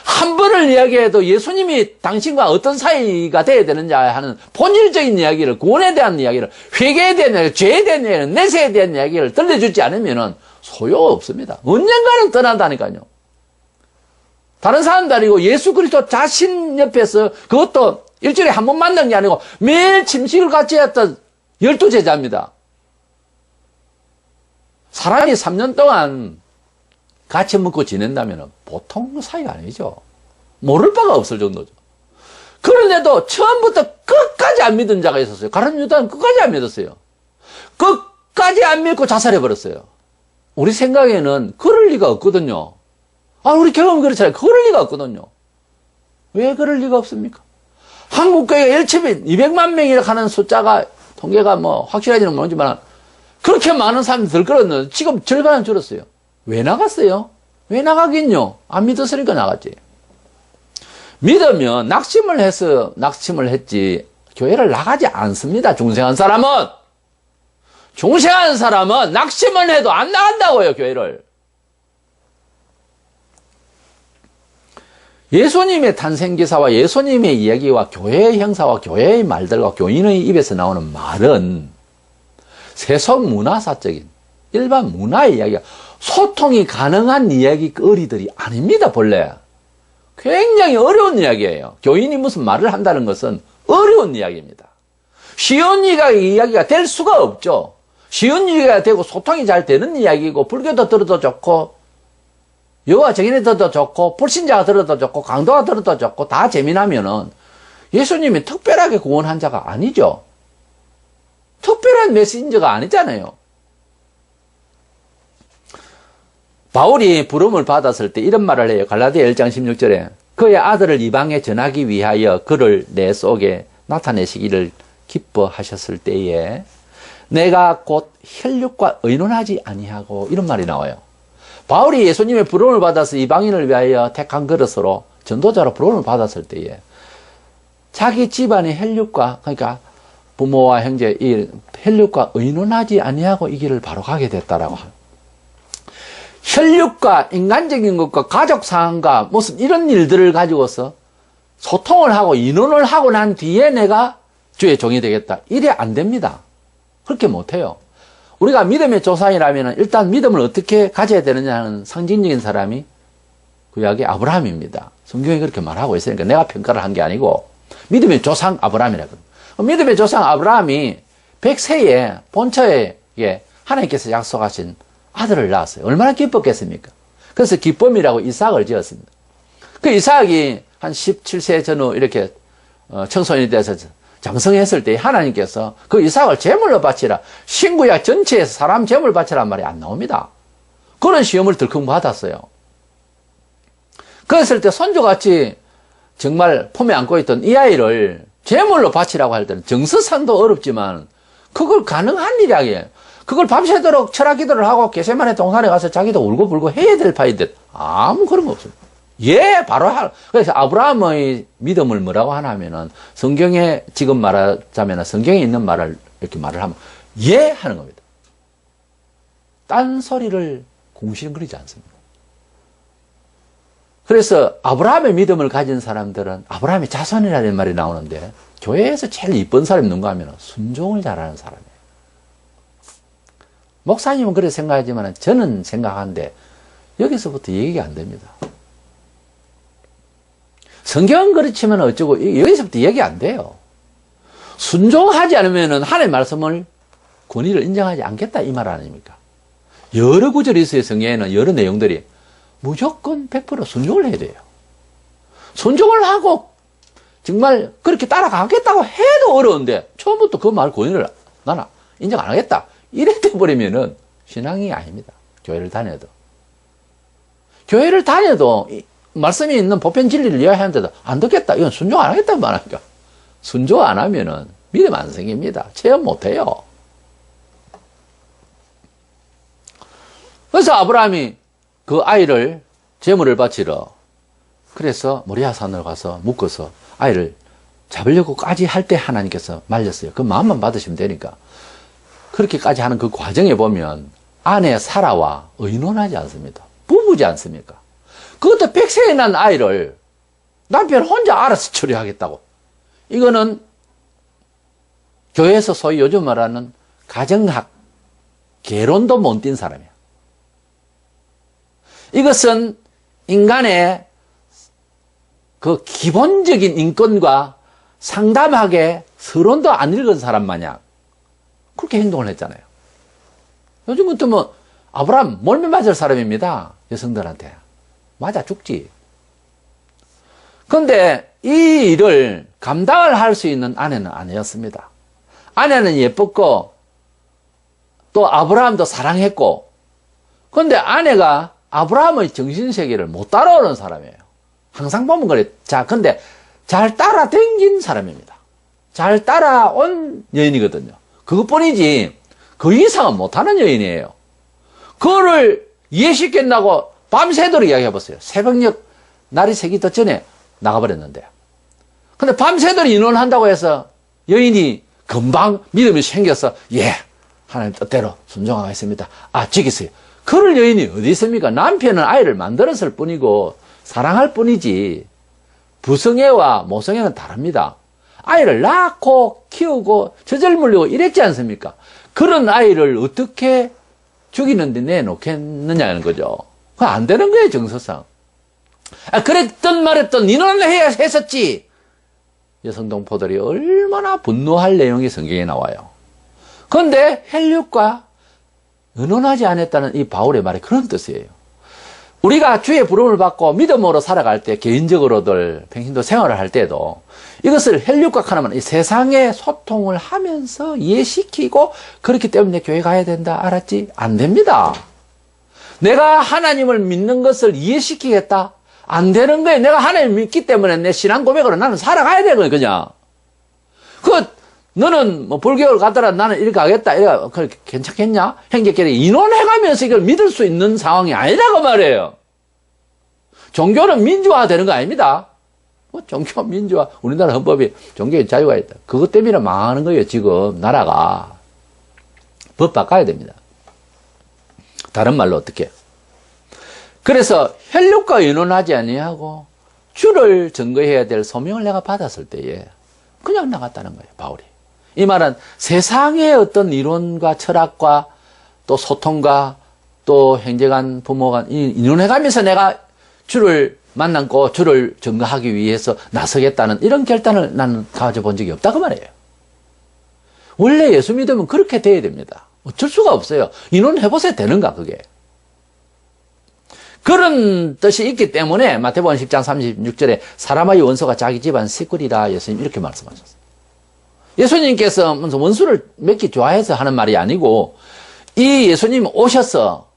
한 번을 이야기해도 예수님이 당신과 어떤 사이가 돼야 되느냐 하는 본질적인 이야기를, 구원에 대한 이야기를, 회개에 대한 이야기를, 죄에 대한 이야기를, 내세에 대한 이야기를 들려주지 않으면 소용없습니다. 언젠가는 떠난다니까요. 다른 사람도 아니고 예수 그리스도 자신 옆에서 그것도 일주일에 한 번 만난 게 아니고 매일 침식을 같이 했던 12제자입니다. 사람이 3년 동안 같이 먹고 지낸다면 보통 사이가 아니죠. 모를 바가 없을 정도죠. 그런데도 처음부터 끝까지 안 믿은 자가 있었어요. 가룟 유다는 끝까지 안 믿었어요. 끝까지 안 믿고 자살해버렸어요. 우리 생각에는 그럴 리가 없거든요. 우리 경험이 그렇잖아요. 그럴 리가 없거든요. 왜 그럴 리가 없습니까? 한국교회가 1,200만 명이라 하는 숫자가, 통계가 뭐 확실하지는 모르지만 그렇게 많은 사람들이 들끓었는데 지금 절반은 줄었어요. 왜 나갔어요? 왜 나가긴요? 안 믿었으니까 나갔지. 믿으면 낙심을 했지 교회를 나가지 않습니다. 중생한 사람은 낙심을 해도 안 나간다고요, 교회를. 예수님의 탄생기사와 예수님의 이야기와 교회의 형사와 교회의 말들과 교인의 입에서 나오는 말은 세속 문화사적인 일반 문화의 이야기가 소통이 가능한 이야기거리들이 아닙니다, 본래. 굉장히 어려운 이야기예요. 교인이 무슨 말을 한다는 것은 어려운 이야기입니다. 쉬운 이야기가 될 수가 없죠. 쉬운 이야기가 되고 소통이 잘 되는 이야기고, 불교도 들어도 좋고, 여호와 증인이 들어도 좋고, 불신자가 들어도 좋고, 강도가 들어도 좋고, 다 재미나면은 예수님이 특별하게 구원한 자가 아니죠. 특별한 메신저가 아니잖아요. 바울이 부름을 받았을 때 이런 말을 해요. 갈라디아 1장 16절에 그의 아들을 이방에 전하기 위하여 그를 내 속에 나타내시기를 기뻐하셨을 때에 내가 곧 혈육과 의논하지 아니하고, 이런 말이 나와요. 바울이 예수님의 부름을 받아서 이방인을 위하여 택한 그릇으로 전도자로 부름을 받았을 때에 자기 집안의 혈육과, 그러니까 부모와 형제 이 혈육과 의논하지 아니하고 이 길을 바로 가게 됐다라고 합니다. 혈육과 인간적인 것과 가족 상황과 무슨 이런 일들을 가지고서 소통을 하고 의논을 하고 난 뒤에 내가 주의 종이 되겠다, 이래 안 됩니다. 그렇게 못해요. 우리가 믿음의 조상이라면 일단 믿음을 어떻게 가져야 되느냐 하는 상징적인 사람이 구약의 아브라함입니다. 성경이 그렇게 말하고 있으니까 내가 평가를 한 게 아니고 믿음의 조상 아브라함이라거든요. 믿음의 조상 아브라함이 100세에 본처에 하나님께서 약속하신 아들을 낳았어요. 얼마나 기뻤겠습니까? 그래서 기쁨이라고 이삭을 지었습니다. 그 이삭이 한 17세 전후 이렇게 청소년이 돼서 장성했을 때 하나님께서 그 이삭을 제물로 바치라, 신구약 전체에서 사람 제물 바치라는 말이 안 나옵니다. 그런 시험을 덜컥 받았어요. 그랬을 때 손주같이 정말 품에 안고 있던 이 아이를 제물로 바치라고 할 때는 정서상도 어렵지만 그걸 가능한 일이 아니에요. 그걸 밤새도록 철학 기도를 하고 게세마네 동산에 가서 자기도 울고불고 해야 될 파인데 아무 그런 거 없어요. 바로 그래서 아브라함의 믿음을 뭐라고 하냐면은 성경에 지금 말하자면 성경에 있는 말을 이렇게 말을 하면 하는 겁니다. 딴소리를 궁시렁거리지 않습니다. 그래서 아브라함의 믿음을 가진 사람들은 아브라함의 자손이라는 말이 나오는데 교회에서 제일 이쁜 사람이 누군가 하면 순종을 잘하는 사람이에요. 목사님은 그렇게 생각하지만 저는 생각하는데 여기서부터 얘기가 안 됩니다. 성경은 그렇지만 어쩌고 여기서부터 얘기 안 돼요. 순종하지 않으면 하나님의 말씀을 권위를 인정하지 않겠다 이 말 아닙니까? 여러 구절이 있어요. 성경에는 여러 내용들이 무조건 100% 순종을 해야 돼요. 순종을 하고 정말 그렇게 따라가겠다고 해도 어려운데 처음부터 그 말 권위를 나는 인정 안 하겠다 이래 돼버리면은 신앙이 아닙니다. 교회를 다녀도 말씀이 있는 보편 진리를 이해하는데도 안 듣겠다 이건 순종 안 하겠다는 말이니까 순종 안 하면은 믿음 안 생깁니다. 체험 못 해요. 그래서 아브라함이 그 아이를 제물을 바치러 그래서 모리아 산으로 가서 묶어서 아이를 잡으려고까지 할 때 하나님께서 말렸어요. 그 마음만 받으시면 되니까. 그렇게까지 하는 그 과정에 보면 아내 사라와 의논하지 않습니다. 부부지 않습니까? 그것도 100세에 난 아이를 남편 혼자 알아서 처리하겠다고. 이거는 교회에서 소위 요즘 말하는 가정학, 개론도 못 띈 사람이야. 이것은 인간의 그 기본적인 인권과 상담하게 서론도 안 읽은 사람 마냥 그렇게 행동을 했잖아요. 요즘 같으면 뭐 아브라함 몰매 맞을 사람입니다. 여성들한테. 맞아 죽지. 그런데 이 일을 감당을 할 수 있는 아내는 아니었습니다. 아내는 예뻤고 또 아브라함도 사랑했고 그런데 아내가 아브라함의 정신세계를 못 따라오는 사람이에요. 항상 보면 그래. 자, 근데 잘 따라댕긴 사람입니다. 잘 따라온 여인이거든요. 그것뿐이지 그 이상은 못하는 여인이에요. 그거를 이해시켰다고 밤새도록 이야기해봤어요. 새벽녘 날이 새기 더 전에 나가버렸는데. 근데 밤새도록 인원한다고 해서 여인이 금방 믿음이 생겨서 예, 하나님 뜻대로 순종하겠습니다. 아, 지키세요. 그럴 여인이 어디 있습니까? 남편은 아이를 만들었을 뿐이고 사랑할 뿐이지 부성애와 모성애는 다릅니다. 아이를 낳고 키우고 젖을 물리고 이랬지 않습니까? 그런 아이를 어떻게 죽이는데 내놓겠느냐는 거죠. 그건 안 되는 거예요, 정서상. 아, 그랬던 말했던 니는 했었지. 여성 동포들이 얼마나 분노할 내용이 성경에 나와요. 그런데 헬육과 의논하지 않았다는 이 바울의 말이 그런 뜻이에요. 우리가 주의 부름을 받고 믿음으로 살아갈 때 개인적으로들 평신도 생활을 할 때도 이것을 헬육과 하나만 이 세상에 소통을 하면서 이해시키고 그렇기 때문에 교회 가야 된다 알았지? 안 됩니다. 내가 하나님을 믿는 것을 이해시키겠다? 안 되는 거예요. 내가 하나님을 믿기 때문에 내 신앙 고백으로 나는 살아가야 되는 거예요. 그냥. 너는 뭐 불교를 가더라 나는 이렇게 하겠다. 이렇게 괜찮겠냐? 형제끼리 인원해가면서 이걸 믿을 수 있는 상황이 아니라고 말이에요. 종교는 민주화 되는 거 아닙니다. 종교 민주화, 우리나라 헌법이 종교의 자유가 있다. 그것 때문에 망하는 거예요. 지금 나라가. 법 바꿔야 됩니다. 다른 말로 어떻게? 그래서 혈육과 의논하지 아니하고 주를 증거해야 될 소명을 내가 받았을 때에 그냥 나갔다는 거예요. 바울이. 이 말은 세상의 어떤 이론과 철학과 또 소통과 또 형제간 부모간 인연해가면서 내가 주를 만났고 주를 증거하기 위해서 나서겠다는 이런 결단을 나는 가져본 적이 없다 그 말이에요. 원래 예수 믿으면 그렇게 돼야 됩니다. 어쩔 수가 없어요. 인원해보세요. 되는가 그게. 그런 뜻이 있기 때문에 마태복음 10장 36절에 사람의 원수가 자기 집안 식구리라 예수님 이렇게 말씀하셨어요. 예수님께서 원수를 맺기 좋아해서 하는 말이 아니고 이 예수님 오셔서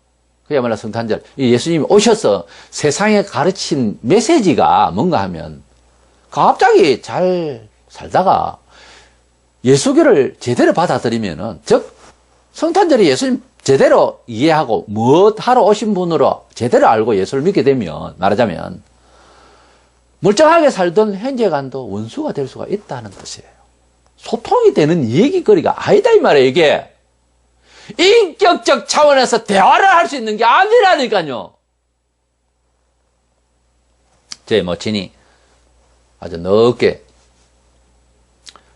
그야말로 성탄절 이 예수님 오셔서 세상에 가르친 메시지가 뭔가 하면 갑자기 잘 살다가 예수교를 제대로 받아들이면은 즉 성탄절이 예수님 제대로 이해하고 무엇 하러 오신 분으로 제대로 알고 예수를 믿게 되면 말하자면 멀쩡하게 살던 형제간도 원수가 될 수가 있다는 뜻이에요. 소통이 되는 얘기거리가 아니다 이 말이에요. 이게 인격적 차원에서 대화를 할 수 있는 게 아니라니까요. 저희 모친이 아주 넓게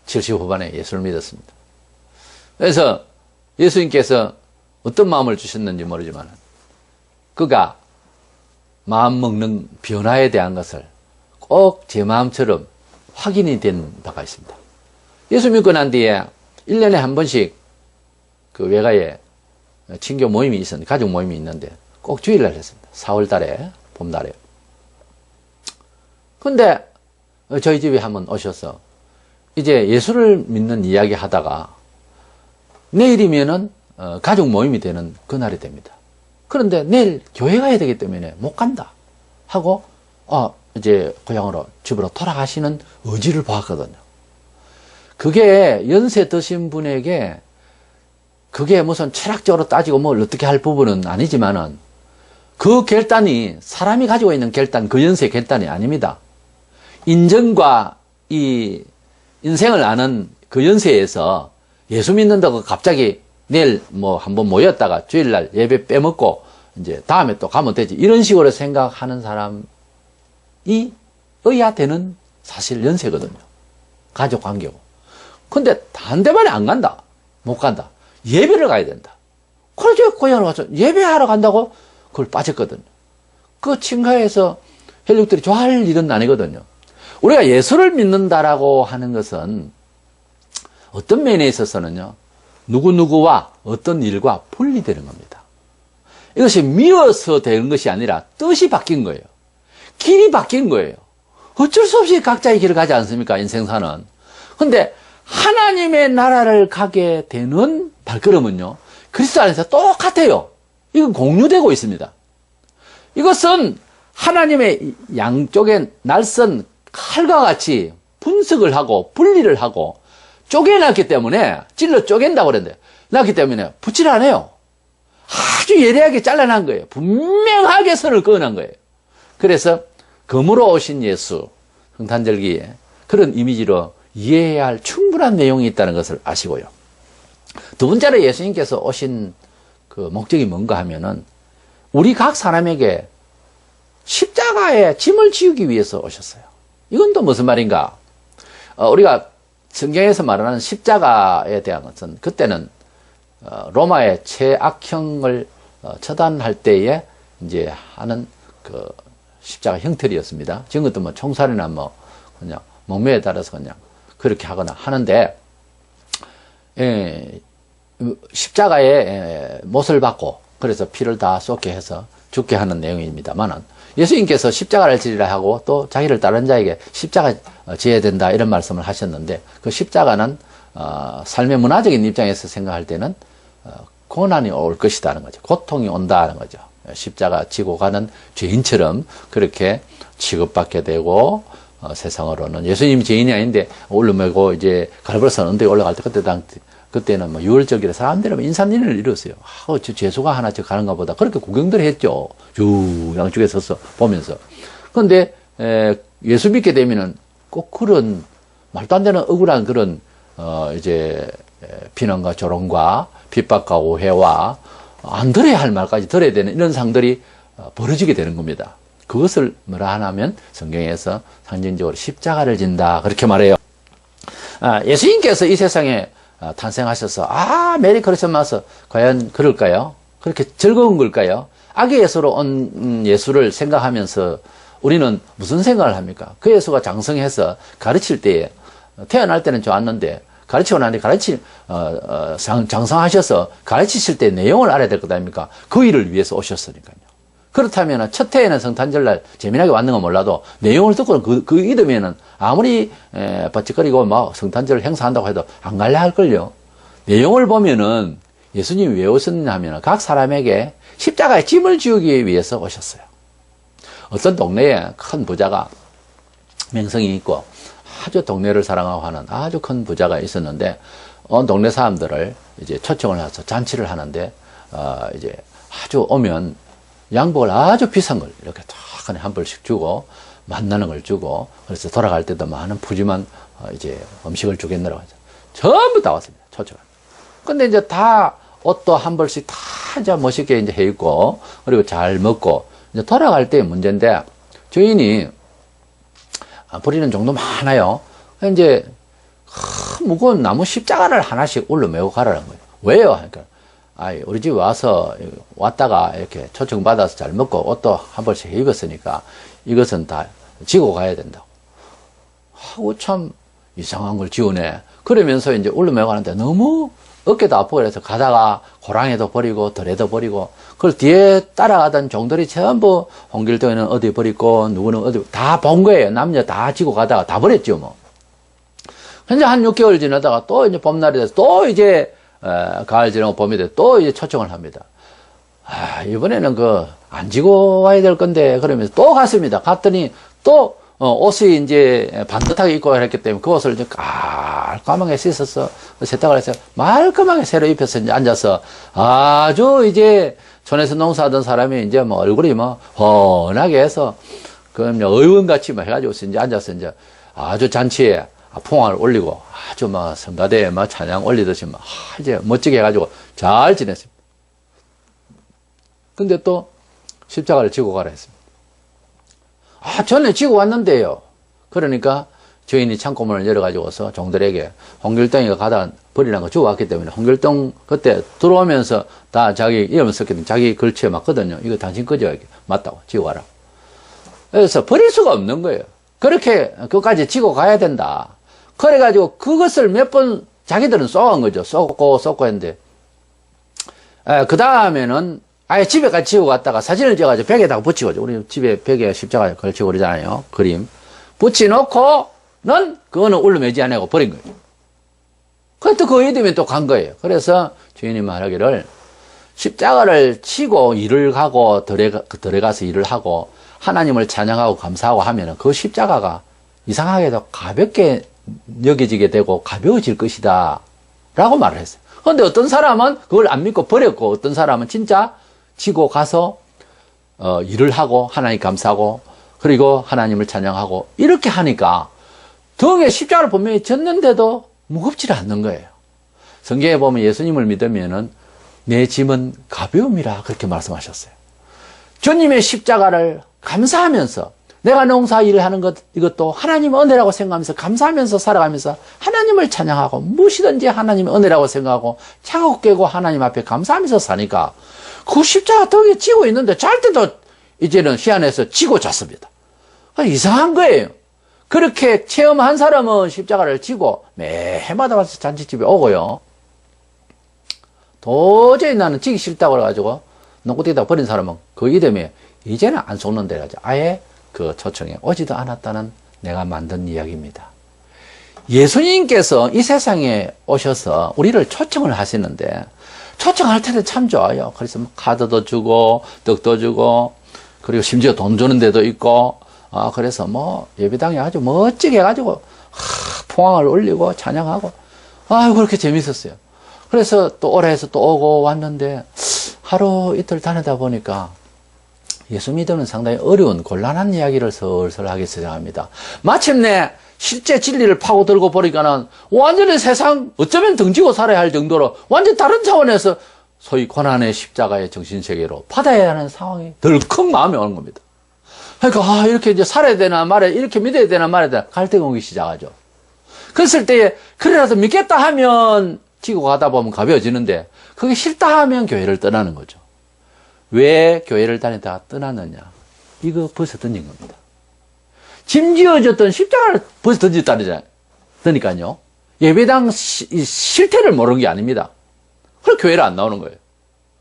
70 후반에 예수를 믿었습니다. 그래서 예수님께서 어떤 마음을 주셨는지 모르지만 그가 마음 먹는 변화에 대한 것을 꼭 제 마음처럼 확인이 된 바가 있습니다. 예수 믿고 난 뒤에 1년에 한 번씩 그 외가에 친교 모임이 있었는데, 가족 모임이 있는데 꼭 주일날 했습니다. 4월 달에, 봄날에. 근데 저희 집에 한번 오셔서 이제 예수를 믿는 이야기 하다가 내일이면은 가족 모임이 되는 그날이 됩니다. 그런데 내일 교회 가야 되기 때문에 못 간다 하고 이제 고향으로 집으로 돌아가시는 의지를 보았거든요. 그게 연세 드신 분에게 그게 무슨 철학적으로 따지고 뭘 어떻게 할 부분은 아니지만은 그 결단이 사람이 가지고 있는 결단, 그 연세의 결단이 아닙니다. 인정과 이 인생을 아는 그 연세에서 예수 믿는다고 갑자기 내일 뭐 한번 모였다가 주일날 예배 빼먹고 이제 다음에 또 가면 되지, 이런 식으로 생각하는 사람이 어야 되는 사실 연세거든요. 가족 관계고. 근데 단대만에 안 간다. 못 간다. 예배를 가야 된다. 그래서 고향을 가서 예배하러 간다고 그걸 빠졌거든요. 그 친가에서 혈육들이 좋아할 일은 아니거든요. 우리가 예수를 믿는다라고 하는 것은 어떤 면에 있어서는요, 누구누구와 어떤 일과 분리되는 겁니다. 이것이 미워서 되는 것이 아니라 뜻이 바뀐 거예요. 길이 바뀐 거예요. 어쩔 수 없이 각자의 길을 가지 않습니까? 인생사는. 근데 하나님의 나라를 가게 되는 발걸음은요, 그리스도 안에서 똑같아요. 이건 공유되고 있습니다. 이것은 하나님의 양쪽에 날선 칼과 같이 분석을 하고 분리를 하고 쪼개놨기 때문에, 찔러 쪼갠다고 그랬는데, 놨기 때문에 붙질 않아요. 아주 예리하게 잘라난 거예요. 분명하게 선을 그어난 거예요. 그래서 금으로 오신 예수, 성탄절기에 그런 이미지로 이해해야 할 충분한 내용이 있다는 것을 아시고요. 두 번째로 예수님께서 오신 그 목적이 뭔가 하면은 우리 각 사람에게 십자가에 짐을 지우기 위해서 오셨어요. 이건 또 무슨 말인가? 우리가 성경에서 말하는 십자가에 대한 것은 그때는 로마의 최악형을 처단할 때에 이제 하는 그 십자가 형태였습니다. 지금 것도 뭐 총살이나 뭐 그냥 목매에 따라서 그냥 그렇게 하거나 하는데, 십자가에 못을 받고 그래서 피를 다 쏟게 해서 죽게 하는 내용입니다만은, 예수님께서 십자가를 지리라 하고 또 자기를 따른 자에게 십자가 지어야 된다 이런 말씀을 하셨는데, 그 십자가는 삶의 문화적인 입장에서 생각할 때는 고난이 올 것이다는 거죠. 고통이 온다는 거죠. 십자가 지고 가는 죄인처럼 그렇게 취급받게 되고, 세상으로는 예수님이 죄인이 아닌데 올라매고 이제 갈보로선 언덕에 올라갈 때 그때는 뭐 유월절기라 사람들이 인산인을 이뤘어요. 저 죄수가 하나 저 가는가 보다 그렇게 구경들 했죠. 쭉 양쪽에 서서 보면서. 그런데 예수 믿게 되면은 꼭 그런 말도 안 되는 억울한 그런 이제 비난과 조롱과 핍박과 오해와 안 들어야 할 말까지 들어야 되는 이런 상들이 벌어지게 되는 겁니다. 그것을 뭐라 하냐면 성경에서 상징적으로 십자가를 진다 그렇게 말해요. 예수님께서 이 세상에 탄생하셔서 메리 크리스마스 과연 그럴까요? 그렇게 즐거운 걸까요? 악의 예수로 온 예수를 생각하면서 우리는 무슨 생각을 합니까? 그 예수가 장성해서 가르칠 때에 태어날 때는 좋았는데 가르치고 나니 장성하셔서 가르치실 때 내용을 알아야 될 것 아닙니까? 그 일을 위해서 오셨으니까요. 그렇다면 첫 해에는 성탄절날 재미나게 왔는 건 몰라도 내용을 듣고는 그 이듬해는 아무리 버쩍거리고 막 성탄절을 행사한다고 해도 안 갈래 할걸요. 내용을 보면은 예수님이 왜 오셨느냐 하면 각 사람에게 십자가에 짐을 지우기 위해서 오셨어요. 어떤 동네에 큰 부자가 명성이 있고 아주 동네를 사랑하고 하는 아주 큰 부자가 있었는데, 온 동네 사람들을 이제 초청을 해서 잔치를 하는데, 이제 아주 오면 양복을 아주 비싼 걸 이렇게 탁 한 벌씩 주고, 만나는 걸 주고, 그래서 돌아갈 때도 많은 푸짐한 이제 음식을 주겠느라고 하죠. 전부 다 왔습니다. 초청을. 근데 이제 다 옷도 한 벌씩 다 이제 멋있게 이제 해 입고, 그리고 잘 먹고, 이제 돌아갈 때 문제인데, 주인이 버리는 종도 많아요. 이제 무거운 나무 십자가를 하나씩 올려 메고 가라는 거예요. 왜요? 그러니까 우리 집에 왔다가 이렇게 초청받아서 잘 먹고 옷도 한 벌씩 입었으니까 이것은 다 지고 가야 된다고. 하고 참 이상한 걸 지우네. 그러면서 이제 올려 메고 가는데 너무 어깨도 아프고 그래서 가다가 고랑에도 버리고 덜에도 버리고 그걸 뒤에 따라가던 종들이 전부 홍길동에는 어디 버리고 누구는 어디 다 본 거예요. 남녀 다 지고 가다가 다 버렸죠 뭐. 현재 한 6개월 지나다가 또 이제 봄날이 돼서 또 이제 가을 지나고 봄이 돼 또 이제 초청을 합니다. 이번에는 안 지고 와야 될 건데 그러면서 또 갔습니다. 갔더니 또 옷이 이제 반듯하게 입고 했기 때문에 그 옷을 이제 깔끔하게 씻어서 세탁을 해서 말끔하게 새로 입혀서 이제 앉아서 아주 이제 촌에서 농사하던 사람이 이제 뭐 얼굴이 뭐 훤하게 해서 의원같이 막 해가지고 이제 앉아서 이제 아주 잔치에 풍화를 올리고 아주 막 성가대에 막 찬양 올리듯이 막 이제 멋지게 해가지고 잘 지냈습니다. 근데 또 십자가를 지고 가라 했습니다. 전에 지고 왔는데요. 그러니까 주인이 창고문을 열어가지고서 종들에게 홍길동이가 가다 버리라는 거 주고 왔기 때문에 홍길동 그때 들어오면서 다 자기 이름을 썼기 때문에 자기 글씨에 맞거든요. 이거 당신 거죠? 맞다고 지고 가라. 그래서 버릴 수가 없는 거예요. 그렇게 그것까지 지고 가야 된다. 그래가지고 그것을 몇 번 자기들은 쏘은 거죠. 쏘고 했는데 그 다음에는 아예 집에까지 지고 갔다가 사진을 찍어가지고 벽에다가 붙이고, 우리 집에 벽에 십자가 걸치고 그러잖아요. 그림. 붙여놓고는 그거는 울루매지 안 하고 버린 거예요. 그래서 그 이듬해 또 간 거예요. 그래서 주인이 말하기를 십자가를 치고 일을 가고 들어가서 일을 하고 하나님을 찬양하고 감사하고 하면은 그 십자가가 이상하게도 가볍게 여겨지게 되고 가벼워질 것이다. 라고 말을 했어요. 그런데 어떤 사람은 그걸 안 믿고 버렸고 어떤 사람은 진짜 지고 가서 일을 하고 하나님 감사하고 그리고 하나님을 찬양하고 이렇게 하니까 등에 십자가를 분명히 졌는데도 무겁지 않는 거예요. 성경에 보면 예수님을 믿으면은 내 짐은 가벼움이라 그렇게 말씀하셨어요. 주님의 십자가를 감사하면서 내가 농사 일을 하는 이것도 하나님의 은혜라고 생각하면서 감사하면서 살아가면서 하나님을 찬양하고 무엇이든지 하나님의 은혜라고 생각하고 차고 깨고 하나님 앞에 감사하면서 사니까 그 십자가 등에 지고 있는데 잘 때도 이제는 희한해서 지고 잤습니다. 이상한 거예요. 그렇게 체험한 사람은 십자가를 지고 매해마다 와서 잔치집에 오고요. 도저히 나는 지기 싫다고 그래가지고 농구대에다 버린 사람은 그 이름에 이제는 안 속는데 가지고 아예 그 초청에 오지도 않았다는 내가 만든 이야기입니다. 예수님께서 이 세상에 오셔서 우리를 초청을 하시는데 초청할 때는 참 좋아요. 그래서 카드도 주고 떡도 주고 그리고 심지어 돈 주는 데도 있고 그래서 뭐 예배당에 아주 멋지게 해가지고 풍황을 올리고 찬양하고 그렇게 재밌었어요. 그래서 또 오래 해서 또 오고 왔는데 하루 이틀 다니다 보니까 예수 믿으면 상당히 어려운 곤란한 이야기를 설설 하기 시작합니다. 마침내 실제 진리를 파고들고 보니까는 완전히 세상 어쩌면 등지고 살아야 할 정도로 완전 다른 차원에서 소위 고난의 십자가의 정신세계로 받아야 하는 상황이 덜컥 마음에 오는 겁니다. 그러니까 이렇게 이제 살아야 되나 말아야 이렇게 믿어야 되나 말아야 되나 갈등이 오기 시작하죠. 그랬을 때에 그래라도 믿겠다 하면 지고 가다 보면 가벼워지는데 그게 싫다 하면 교회를 떠나는 거죠. 왜 교회를 다니다가 떠났느냐? 이거 벌써 던진 겁니다. 짐 지어졌던 십자가를 벌써 던졌다니까요. 예배당 실태를 모르는 게 아닙니다. 그래서 교회를 안 나오는 거예요.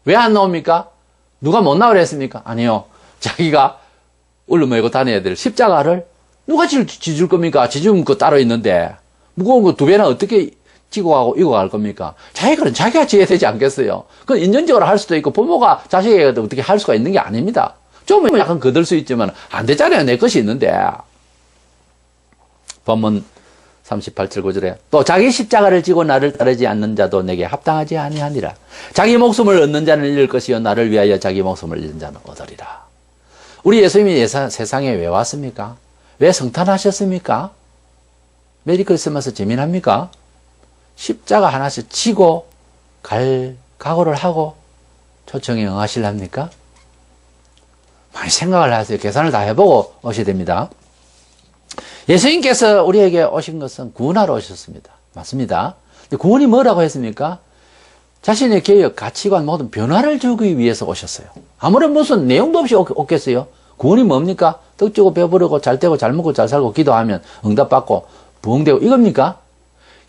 왜 안 나옵니까? 누가 못 나오려 했습니까? 아니요. 자기가 울루매고 다녀야 될 십자가를 누가 지줄 겁니까? 지주면 그거 따로 있는데 무거운 거 2배나 어떻게 지고 가고 이고 갈 겁니까? 자기가 지어야 되지 않겠어요? 그건 인연적으로 할 수도 있고 부모가 자식에게 어떻게 할 수가 있는 게 아닙니다. 좀 약간 거들 수 있지만 안 되잖아요. 내 것이 있는데. 본문 38절 9절에 또 자기 십자가를 지고 나를 따르지 않는 자도 내게 합당하지 아니하니라. 자기 목숨을 얻는 자는 잃을 것이요 나를 위하여 자기 목숨을 잃는 자는 얻으리라. 우리 예수님이 세상에 왜 왔습니까? 왜 성탄하셨습니까? 메리 크리스마스 재미납니까? 십자가 하나씩 지고 갈 각오를 하고 초청에 응하실랍니까? 많이 생각을 하세요. 계산을 다 해보고 오셔야 됩니다. 예수님께서 우리에게 오신 것은 구원하러 오셨습니다. 맞습니다. 근데 구원이 뭐라고 했습니까? 자신의 개혁, 가치관 모든 변화를 주기 위해서 오셨어요. 아무런 무슨 내용도 없이 오겠어요. 구원이 뭡니까? 떡 주고 배부르고 잘 되고 잘 먹고 잘 살고 기도하면 응답받고 부흥되고 이겁니까?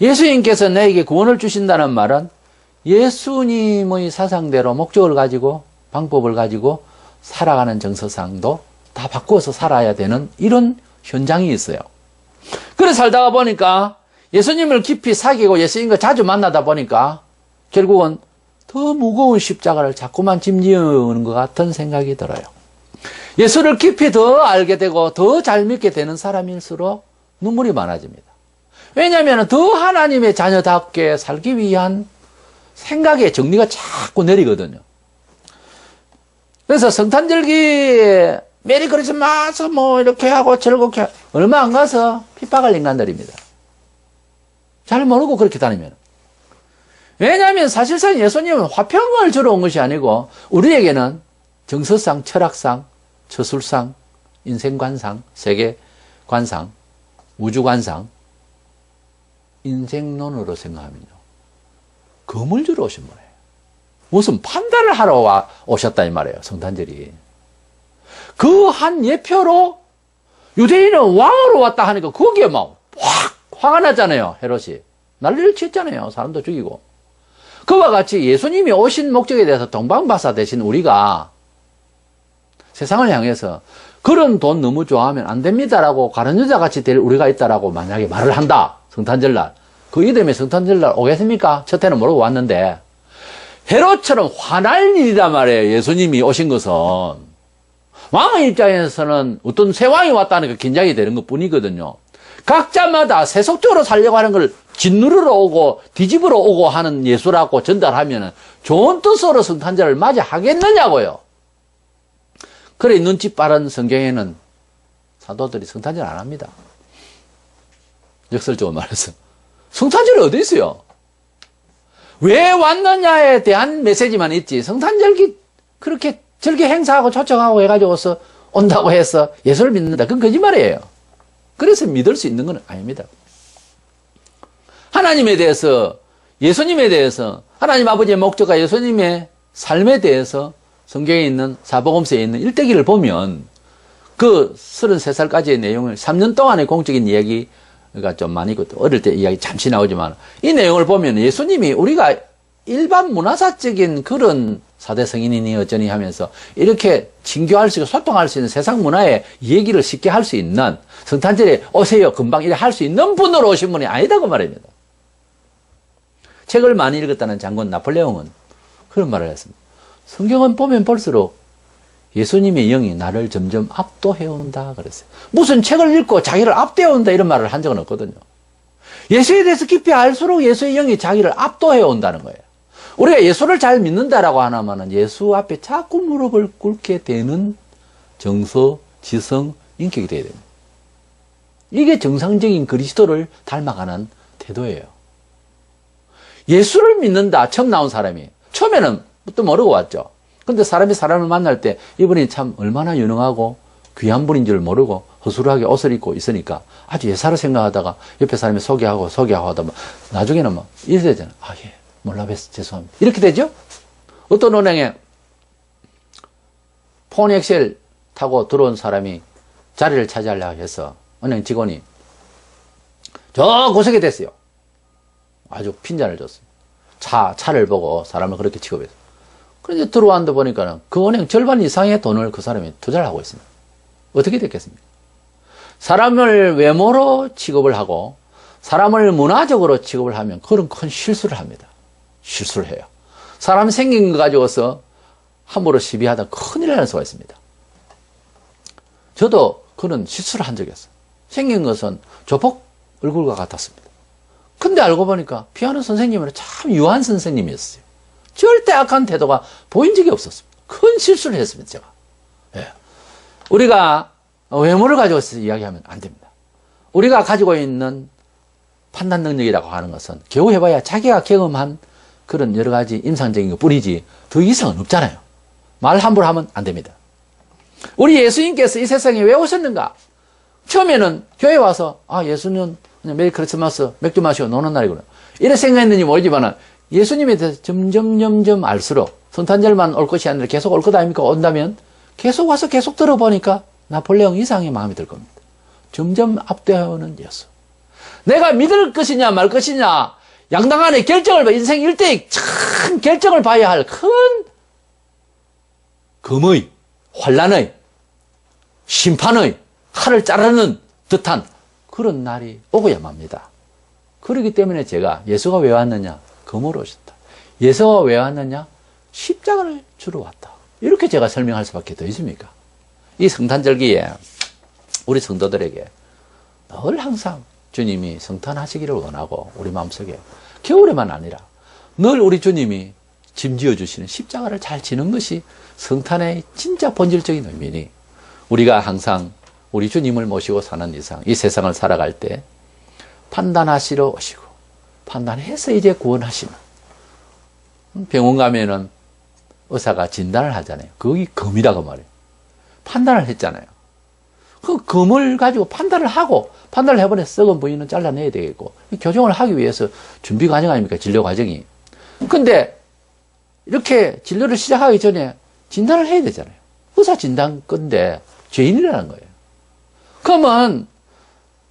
예수님께서 내게 구원을 주신다는 말은 예수님의 사상대로 목적을 가지고 방법을 가지고 살아가는 정서상도 다 바꾸어서 살아야 되는 이런 현장이 있어요. 그래 살다가 보니까 예수님을 깊이 사귀고 예수님과 자주 만나다 보니까 결국은 더 무거운 십자가를 자꾸만 짐지우는 것 같은 생각이 들어요. 예수를 깊이 더 알게 되고 더 잘 믿게 되는 사람일수록 눈물이 많아집니다. 왜냐하면 더 하나님의 자녀답게 살기 위한 생각의 정리가 자꾸 내리거든요. 그래서 성탄절기에 메리 크리스마스 뭐 이렇게 하고 즐겁게 얼마 안 가서 핍박할 인간들입니다. 잘 모르고 그렇게 다니면. 왜냐하면 사실상 예수님은 화평을 주러 온 것이 아니고 우리에게는 정서상, 철학상, 처술상, 인생관상, 세계관상, 우주관상, 인생론으로 생각하면요. 금을 주러 오신 거예요. 무슨 판단을 하러 오셨다 이 말이에요. 성탄절이. 그 한 예표로 유대인은 왕으로 왔다 하니까 거기에 막 확 화가 나잖아요. 헤롯이. 난리를 쳤잖아요. 사람도 죽이고. 그와 같이 예수님이 오신 목적에 대해서 동방박사 되신 우리가 세상을 향해서 그런 돈 너무 좋아하면 안 됩니다라고 가른 여자같이 될 우리가 있다라고 만약에 말을 한다. 성탄절날. 그 이듬해 성탄절날 오겠습니까? 첫 해는 모르고 왔는데 헤롯처럼 화날 일이란 말이에요. 예수님이 오신 것은. 왕의 입장에서는 어떤 새 왕이 왔다는 게 긴장이 되는 것 뿐이거든요. 각자마다 세속적으로 살려고 하는 걸 짓누르러 오고 뒤집으러 오고 하는 예수라고 전달하면 좋은 뜻으로 성탄절을 맞이하겠느냐고요. 그래 눈치 빠른 성경에는 사도들이 성탄절 안 합니다. 역설적으로 말해서. 성탄절이 어디 있어요? 왜 왔느냐에 대한 메시지만 있지. 성탄절기 그렇게 절개 행사하고 초청하고 해가지고서 온다고 해서 예수를 믿는다. 그건 거짓말이에요. 그래서 믿을 수 있는 건 아닙니다. 하나님에 대해서, 예수님에 대해서, 하나님 아버지의 목적과 예수님의 삶에 대해서 성경에 있는 사복음서에 있는 일대기를 보면 그 33살까지의 내용을 3년 동안의 공적인 이야기가 좀 많이 있고 어릴 때 이야기 잠시 나오지만 이 내용을 보면 예수님이 우리가 일반 문화사적인 그런 사대 성인이니 어쩌니 하면서 이렇게 친교할 수 있고 소통할 수 있는 세상 문화의 얘기를 쉽게 할 수 있는 성탄절에 오세요 금방 이래 할 수 있는 분으로 오신 분이 아니다고 말입니다. 책을 많이 읽었다는 장군 나폴레옹은 그런 말을 했습니다. 성경은 보면 볼수록 예수님의 영이 나를 점점 압도해온다 그랬어요. 무슨 책을 읽고 자기를 압도해온다 이런 말을 한 적은 없거든요. 예수에 대해서 깊이 알수록 예수의 영이 자기를 압도해온다는 거예요. 우리가 예수를 잘 믿는다라고 하나마는 예수 앞에 자꾸 무릎을 꿇게 되는 정서, 지성, 인격이 되어야 됩니다. 이게 정상적인 그리스도를 닮아가는 태도예요. 예수를 믿는다 처음 나온 사람이 처음에는 또 모르고 왔죠. 근데 사람이 사람을 만날 때 이분이 참 얼마나 유능하고 귀한 분인 줄 모르고 허술하게 옷을 입고 있으니까 아주 예사로 생각하다가 옆에 사람이 소개하고 하다 나중에는 막 이래 되잖아요. 아, 예. 몰라 뵀어. 죄송합니다. 이렇게 되죠? 어떤 은행에 폰 엑셀 타고 들어온 사람이 자리를 차지하려고 해서 은행 직원이 저 고생이 됐어요. 아주 핀잔을 줬습니다. 차를 보고 사람을 그렇게 취급해서. 그런데 들어왔는데 보니까는 그 은행 절반 이상의 돈을 그 사람이 투자를 하고 있습니다. 어떻게 됐겠습니까? 사람을 외모로 취급을 하고 사람을 문화적으로 취급을 하면 그런 큰 실수를 합니다. 실수를 해요. 사람 생긴 거 가지고서 함부로 시비하다 큰일 날 수가 있습니다. 저도 그런 실수를 한 적이 있어요. 생긴 것은 조폭 얼굴과 같았습니다. 근데 알고 보니까 피아노 선생님은 참 유한 선생님이었어요. 절대 악한 태도가 보인 적이 없었습니다. 큰 실수를 했습니다, 제가. 예. 우리가 외모를 가지고 이야기하면 안 됩니다. 우리가 가지고 있는 판단 능력이라고 하는 것은 겨우 해봐야 자기가 경험한 그런 여러 가지 임상적인 것 뿐이지 더 이상은 없잖아요. 말 함부로 하면 안 됩니다. 우리 예수님께서 이 세상에 왜 오셨는가? 처음에는 교회 와서, 아, 예수는 그냥 메리 크리스마스 맥주 마시고 노는 날이구나. 이래 생각했는지 모르지만 예수님에 대해서 점점 알수록 성탄절만 올 것이 아니라 계속 올 것 아닙니까? 온다면 계속 와서 계속 들어보니까 나폴레옹 이상의 마음이 들 겁니다. 점점 압도해오는 예수. 내가 믿을 것이냐 말 것이냐 양당간의 결정을, 인생 일대의 큰 결정을 봐야 할 큰 금의, 환란의, 심판의 칼을 자르는 듯한 그런 날이 오고야 맙니다. 그렇기 때문에 제가 예수가 왜 왔느냐? 금으로 오셨다. 예수가 왜 왔느냐? 십자가를 주러 왔다. 이렇게 제가 설명할 수밖에 더 있습니까? 이 성탄절기에 우리 성도들에게 늘 항상 주님이 성탄하시기를 원하고 우리 마음속에 겨울에만 아니라 늘 우리 주님이 짐지어 주시는 십자가를 잘 지는 것이 성탄의 진짜 본질적인 의미니 우리가 항상 우리 주님을 모시고 사는 이상 이 세상을 살아갈 때 판단하시러 오시고 판단해서 이제 구원하시는 병원 가면은 의사가 진단을 하잖아요. 그게 금이라고 말해요. 판단을 했잖아요. 그 금을 가지고 판단을 하고 판단을 해버려 썩은 부위는 잘라내야 되겠고 교정을 하기 위해서 준비 과정 아닙니까? 진료 과정이. 근데 이렇게 진료를 시작하기 전에 진단을 해야 되잖아요. 의사 진단 건데 죄인이라는 거예요. 그러면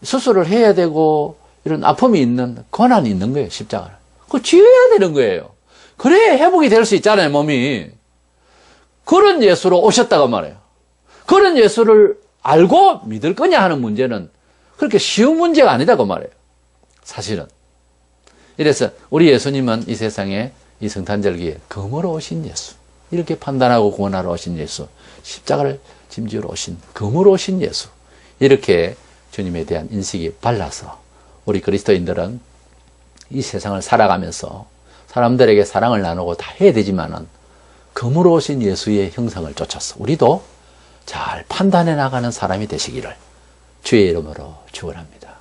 수술을 해야 되고 이런 아픔이 있는 고난이 있는 거예요. 십자가를. 그걸 지어야 되는 거예요. 그래야 회복이 될 수 있잖아요. 몸이. 그런 예수로 오셨다고 말해요. 그런 예수를 알고 믿을 거냐 하는 문제는 그렇게 쉬운 문제가 아니다고 말해요. 사실은. 이래서 우리 예수님은 이 세상에 이 성탄절기에 금으로 오신 예수, 이렇게 판단하고 구원하러 오신 예수, 십자가를 짐지러 오신 금으로 오신 예수, 이렇게 주님에 대한 인식이 발라서 우리 그리스도인들은 이 세상을 살아가면서 사람들에게 사랑을 나누고 다 해야 되지만은 금으로 오신 예수의 형상을 쫓아서 우리도 잘 판단해 나가는 사람이 되시기를 주의 이름으로 축원합니다.